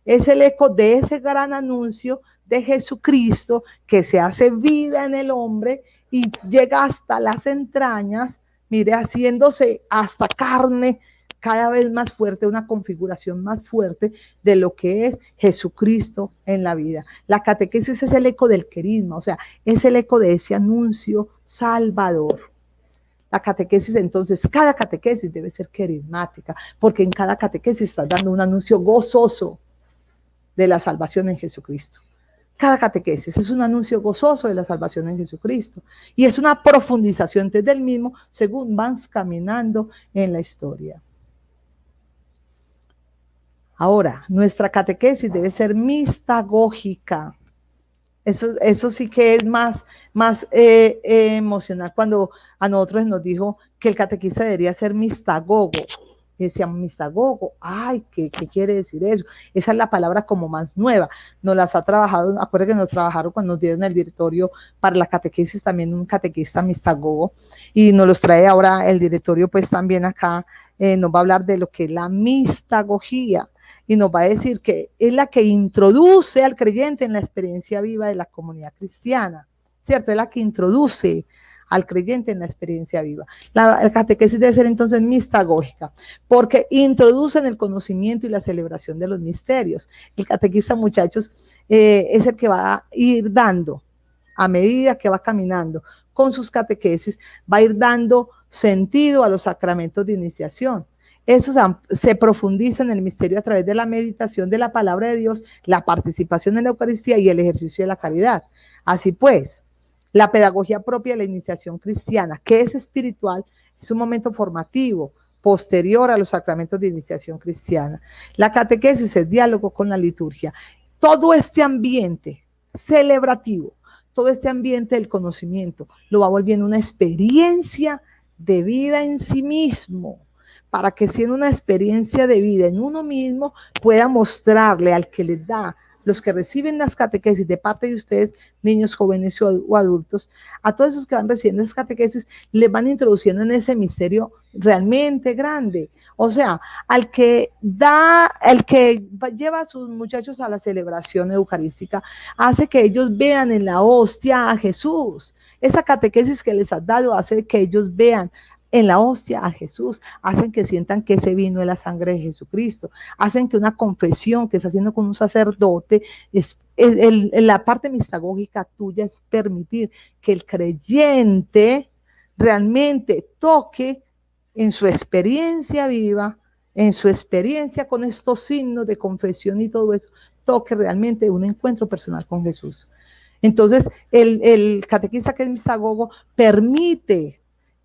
es el eco de ese gran anuncio de Jesucristo que se hace vida en el hombre y llega hasta las entrañas, mire, haciéndose hasta carne cada vez más fuerte, una configuración más fuerte de lo que es Jesucristo en la vida. La catequesis es el eco del querigma, o sea, es el eco de ese anuncio salvador. La catequesis, entonces, cada catequesis debe ser querigmática, porque en cada catequesis estás dando un anuncio gozoso de la salvación en Jesucristo. Cada catequesis es un anuncio gozoso de la salvación en Jesucristo y es una profundización desde el mismo según vas caminando en la historia. Ahora, nuestra catequesis debe ser mistagógica. Eso sí que es más emocional cuando a nosotros nos dijo que el catequista debería ser mistagogo. Decíamos mistagogo, ay, ¿qué quiere decir eso? Esa es la palabra como más nueva. Nos las ha trabajado, acuérdense que nos trabajaron cuando nos dieron el directorio para la catequesis también un catequista mistagogo y nos los trae ahora el directorio pues también acá, nos va a hablar de lo que es la mistagogía. Y nos va a decir que es la que introduce al creyente en la experiencia viva de la comunidad cristiana, ¿cierto? Es la que introduce al creyente en la experiencia viva. La catequesis debe ser entonces mistagógica, porque introduce en el conocimiento y la celebración de los misterios. El catequista, muchachos, es el que va a ir dando, a medida que va caminando con sus catequesis, va a ir dando sentido a los sacramentos de iniciación. Eso se profundiza en el misterio a través de la meditación de la palabra de Dios, la participación en la Eucaristía y el ejercicio de la caridad. Así pues, la pedagogía propia de la iniciación cristiana, que es espiritual, es un momento formativo, posterior a los sacramentos de iniciación cristiana. La catequesis es diálogo con la liturgia. Todo este ambiente celebrativo, todo este ambiente del conocimiento, lo va volviendo una experiencia de vida en sí mismo, para que siendo una experiencia de vida en uno mismo, pueda mostrarle al que les da, los que reciben las catequesis de parte de ustedes, niños, jóvenes o adultos, a todos esos que van recibiendo las catequesis, les van introduciendo en ese misterio realmente grande. O sea, al que lleva a sus muchachos a la celebración eucarística, hace que ellos vean en la hostia a Jesús. Esa catequesis que les has dado hace que ellos vean en la hostia a Jesús, hacen que sientan que ese vino es la sangre de Jesucristo, hacen que una confesión que está haciendo con un sacerdote la parte mistagógica tuya es permitir que el creyente realmente toque en su experiencia viva, en su experiencia con estos signos de confesión y todo eso, toque realmente un encuentro personal con Jesús. Entonces, el catequista que es mistagogo permite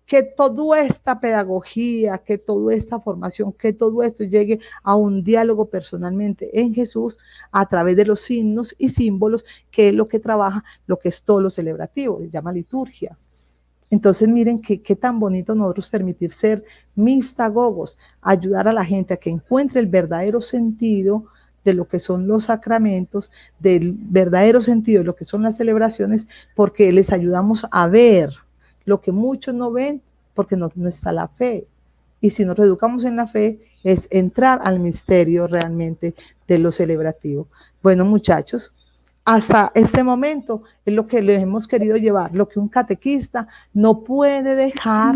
que toda esta pedagogía, que toda esta formación, que todo esto llegue a un diálogo personalmente en Jesús a través de los signos y símbolos, que es lo que trabaja, lo que es todo lo celebrativo, se llama liturgia. Entonces miren qué tan bonito nosotros permitir ser mistagogos, ayudar a la gente a que encuentre el verdadero sentido de lo que son los sacramentos, del verdadero sentido de lo que son las celebraciones, porque les ayudamos a ver lo que muchos no ven porque no está la fe. Y si nos reeducamos en la fe, es entrar al misterio realmente de lo celebrativo. Bueno, muchachos, hasta este momento es lo que les hemos querido llevar, lo que un catequista no puede dejar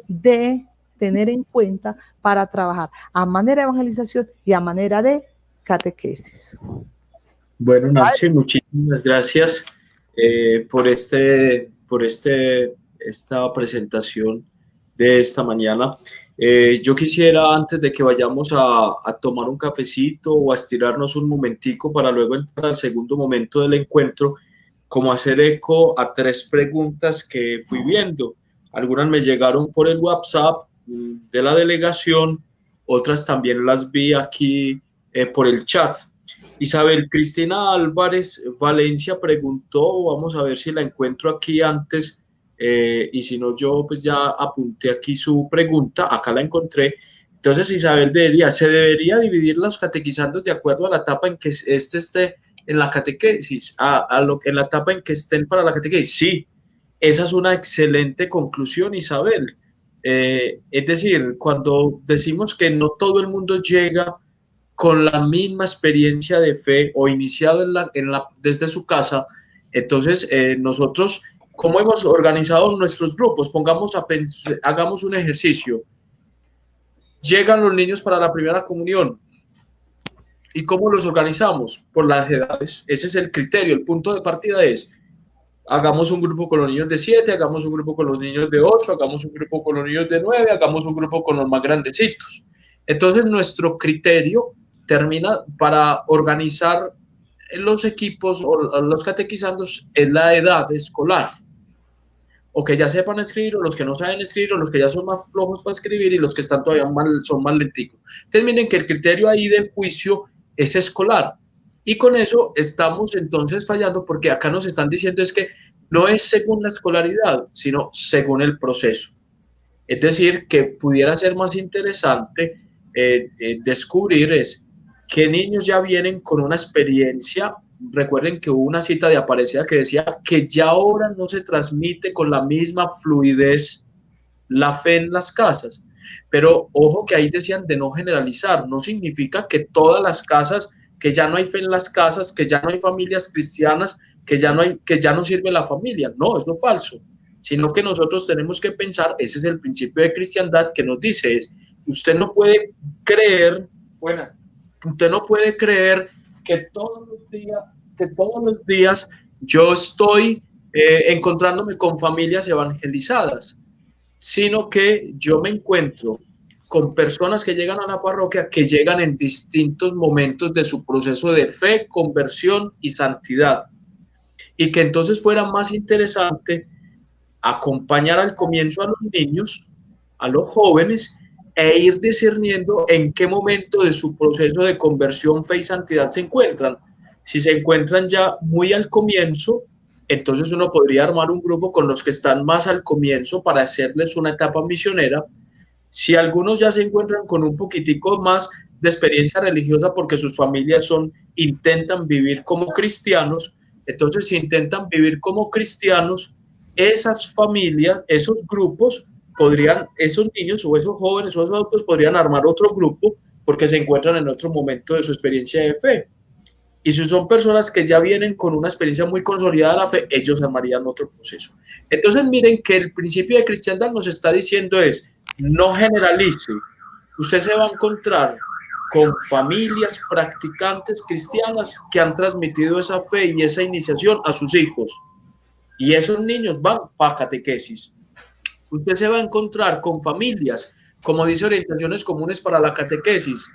de tener en cuenta para trabajar a manera de evangelización y a manera de catequesis. Bueno, Nancy, muchísimas gracias por esta presentación de esta mañana. Yo quisiera, antes de que vayamos a tomar un cafecito o a estirarnos un momentico para luego entrar al segundo momento del encuentro, como hacer eco a 3 preguntas que fui viendo. Algunas me llegaron por el WhatsApp de la delegación, otras también las vi aquí por el chat. Isabel Cristina Álvarez Valencia preguntó, vamos a ver si la encuentro aquí antes, y si no yo pues ya apunté aquí su pregunta, acá la encontré. Entonces Isabel ¿se debería dividir los catequizandos de acuerdo a la etapa en que esté en la catequesis, en la etapa en que estén para la catequesis? Sí, esa es una excelente conclusión, Isabel. Es decir, cuando decimos que no todo el mundo llega con la misma experiencia de fe o iniciado desde su casa, entonces nosotros, ¿cómo hemos organizado nuestros grupos? Hagamos un ejercicio. Llegan los niños para la primera comunión. ¿Y cómo los organizamos? Por las edades. Ese es el criterio, el punto de partida es: hagamos un grupo con los niños de 7, hagamos un grupo con los niños de 8, hagamos un grupo con los niños de 9, hagamos un grupo con los más grandecitos. Entonces nuestro criterio termina para organizar los equipos o los catequizandos es la edad escolar, o que ya sepan escribir, o los que no saben escribir, o los que ya son más flojos para escribir, y los que están todavía son más lenticos. Entonces miren que el criterio ahí de juicio es escolar, y con eso estamos entonces fallando, porque acá nos están diciendo es que no es según la escolaridad, sino según el proceso. Es decir, que pudiera ser más interesante descubrir es qué niños ya vienen con una experiencia. Recuerden que hubo una cita de Aparecida que decía que ya ahora no se transmite con la misma fluidez la fe en las casas. Pero ojo que ahí decían de no generalizar, no significa que todas las casas, que ya no hay fe en las casas, que ya no hay familias cristianas, que ya no sirve la familia. No, eso es falso. Sino que nosotros tenemos que pensar, ese es el principio de cristiandad que nos dice, usted no puede creer, usted no puede creer que todos los días yo estoy encontrándome con familias evangelizadas, sino que yo me encuentro con personas que llegan a la parroquia, que llegan en distintos momentos de su proceso de fe, conversión y santidad, y que entonces fuera más interesante acompañar al comienzo a los niños, a los jóvenes, e ir discerniendo en qué momento de su proceso de conversión, fe y santidad se encuentran. Si se encuentran ya muy al comienzo, entonces uno podría armar un grupo con los que están más al comienzo para hacerles una etapa misionera. Si algunos ya se encuentran con un poquitico más de experiencia religiosa porque sus familias intentan vivir como cristianos, entonces si intentan vivir como cristianos, esas familias, esos grupos podrían, esos niños o esos jóvenes o esos adultos podrían armar otro grupo porque se encuentran en otro momento de su experiencia de fe. Y si son personas que ya vienen con una experiencia muy consolidada de la fe, ellos armarían otro proceso. Entonces miren que el principio de cristiandad nos está diciendo es, no generalice. Usted se va a encontrar con familias practicantes cristianas que han transmitido esa fe y esa iniciación a sus hijos. Y esos niños van para catequesis. Usted se va a encontrar con familias, como dice Orientaciones Comunes para la Catequesis,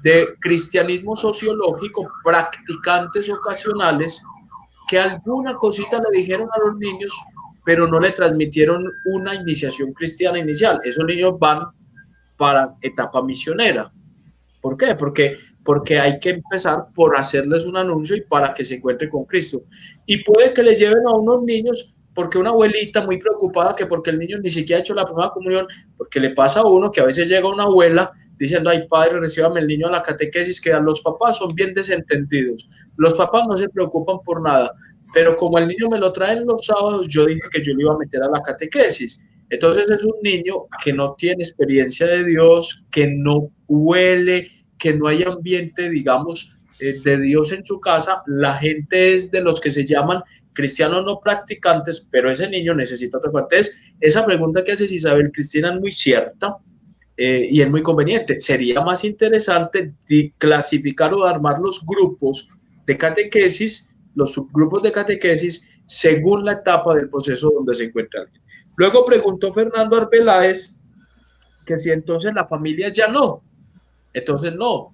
de cristianismo sociológico, practicantes ocasionales, que alguna cosita le dijeron a los niños, pero no le transmitieron una iniciación cristiana inicial. Esos niños van para etapa misionera. ¿Por qué? Porque hay que empezar por hacerles un anuncio y para que se encuentren con Cristo. Y puede que les lleven a unos niños porque una abuelita muy preocupada que porque el niño ni siquiera ha hecho la primera comunión, porque le pasa a uno que a veces llega una abuela diciendo, ay padre, recíbame el niño a la catequesis, que los papás son bien desentendidos. Los papás no se preocupan por nada, pero como el niño me lo traen los sábados, yo dije que yo le iba a meter a la catequesis. Entonces es un niño que no tiene experiencia de Dios, que no huele, que no hay ambiente, digamos, de Dios en su casa. La gente es de los que se llaman cristianos no practicantes, pero ese niño necesita otra parte. Entonces, esa pregunta que haces, Isabel Cristina, es muy cierta y es muy conveniente. Sería más interesante clasificar o armar los grupos de catequesis, los subgrupos de catequesis, según la etapa del proceso donde se encuentra alguien. Luego preguntó Fernando Arbeláez que si entonces la familia ya no. Entonces no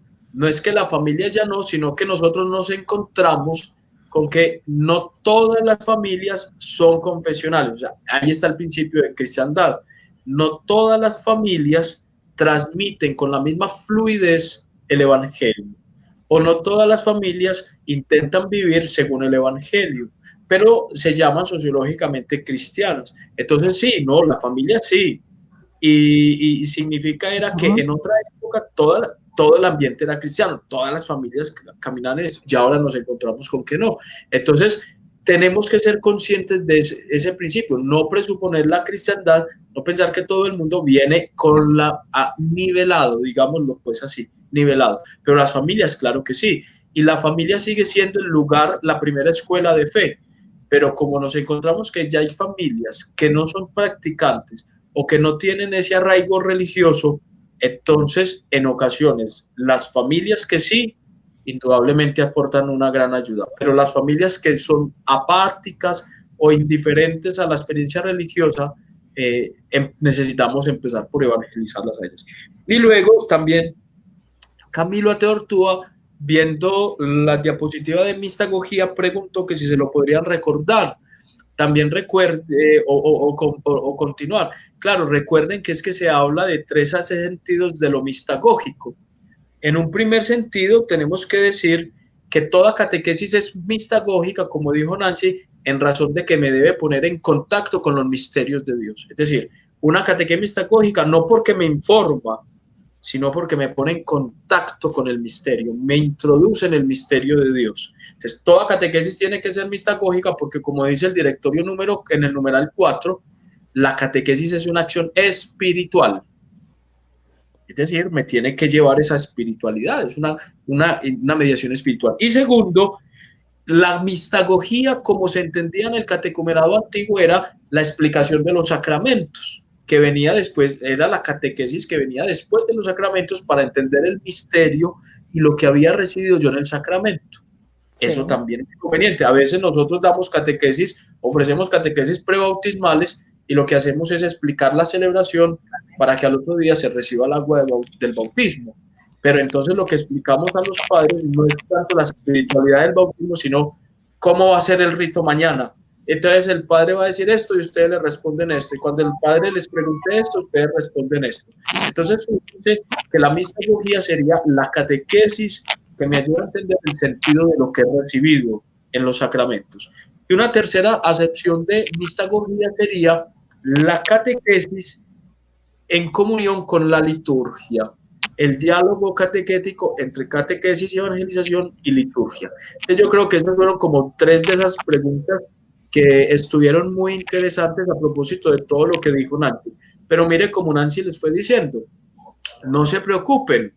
es que la familia ya no, sino que nosotros nos encontramos con que no todas las familias son confesionales. O sea, ahí está el principio de cristiandad. No todas las familias transmiten con la misma fluidez el evangelio. O no todas las familias intentan vivir según el evangelio, pero se llaman sociológicamente cristianas. Entonces sí, no, la familia sí. Y significa era que en otra época todo el ambiente era cristiano, todas las familias caminaban en eso, y ahora nos encontramos con que no. Entonces, tenemos que ser conscientes de ese principio, no presuponer la cristiandad, no pensar que todo el mundo viene con nivelado, digámoslo pues así, nivelado. Pero las familias, claro que sí. Y la familia sigue siendo el lugar, la primera escuela de fe. Pero como nos encontramos que ya hay familias que no son practicantes o que no tienen ese arraigo religioso, entonces en ocasiones las familias que sí, indudablemente aportan una gran ayuda, pero las familias que son apárticas o indiferentes a la experiencia religiosa, necesitamos empezar por evangelizarlas a ellas. Y luego también Camilo Ateortúa, viendo la diapositiva de mistagogía, preguntó que si se lo podrían recordar. También recuerde o continuar. Claro, recuerden que es que se habla de tres sentidos de lo mistagógico. En un primer sentido, tenemos que decir que toda catequesis es mistagógica, como dijo Nancy, en razón de que me debe poner en contacto con los misterios de Dios. Es decir, una catequesis mistagógica no porque me informa, sino porque me pone en contacto con el misterio, me introduce en el misterio de Dios. Entonces, toda catequesis tiene que ser mistagógica porque, como dice el directorio en el numeral 4, la catequesis es una acción espiritual. Es decir, me tiene que llevar esa espiritualidad, es una mediación espiritual. Y segundo, la mistagogía, como se entendía en el catecumenado antiguo, era la explicación de los sacramentos, que venía después, era la catequesis que venía después de los sacramentos para entender el misterio y lo que había recibido yo en el sacramento. Sí. Eso también es inconveniente. A veces nosotros damos catequesis, ofrecemos catequesis prebautismales y lo que hacemos es explicar la celebración para que al otro día se reciba el agua del bautismo. Pero entonces lo que explicamos a los padres no es tanto la espiritualidad del bautismo, sino cómo va a ser el rito mañana. Entonces el padre va a decir esto y ustedes le responden esto. Y cuando el padre les pregunte esto, ustedes responden esto. Entonces dice que la mistagogía sería la catequesis que me ayuda a entender el sentido de lo que he recibido en los sacramentos. Y una tercera acepción de mistagogía sería la catequesis en comunión con la liturgia, el diálogo catequético entre catequesis y evangelización y liturgia. Entonces yo creo que esas fueron como tres de esas preguntas que estuvieron muy interesantes a propósito de todo lo que dijo Nancy. Pero mire, como Nancy les fue diciendo, no se preocupen,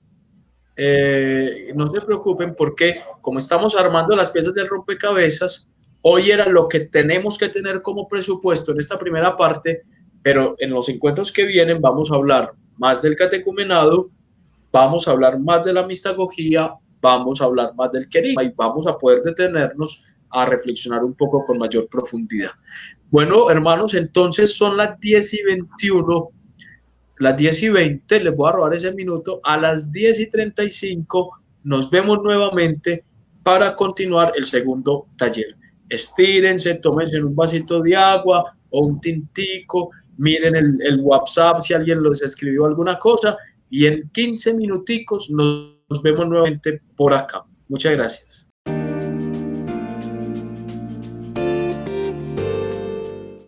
no se preocupen porque como estamos armando las piezas del rompecabezas, hoy era lo que tenemos que tener como presupuesto en esta primera parte, pero en los encuentros que vienen vamos a hablar más del catecumenado, vamos a hablar más de la mistagogía, vamos a hablar más del querigma y vamos a poder detenernos a reflexionar un poco con mayor profundidad. Bueno, hermanos, entonces son las 10:21, las 10:20, les voy a robar ese minuto, a las 10:35 nos vemos nuevamente para continuar el segundo taller. Estírense, tómense un vasito de agua o un tintico, miren el WhatsApp si alguien les escribió alguna cosa y en 15 minuticos nos vemos nuevamente por acá. Muchas gracias.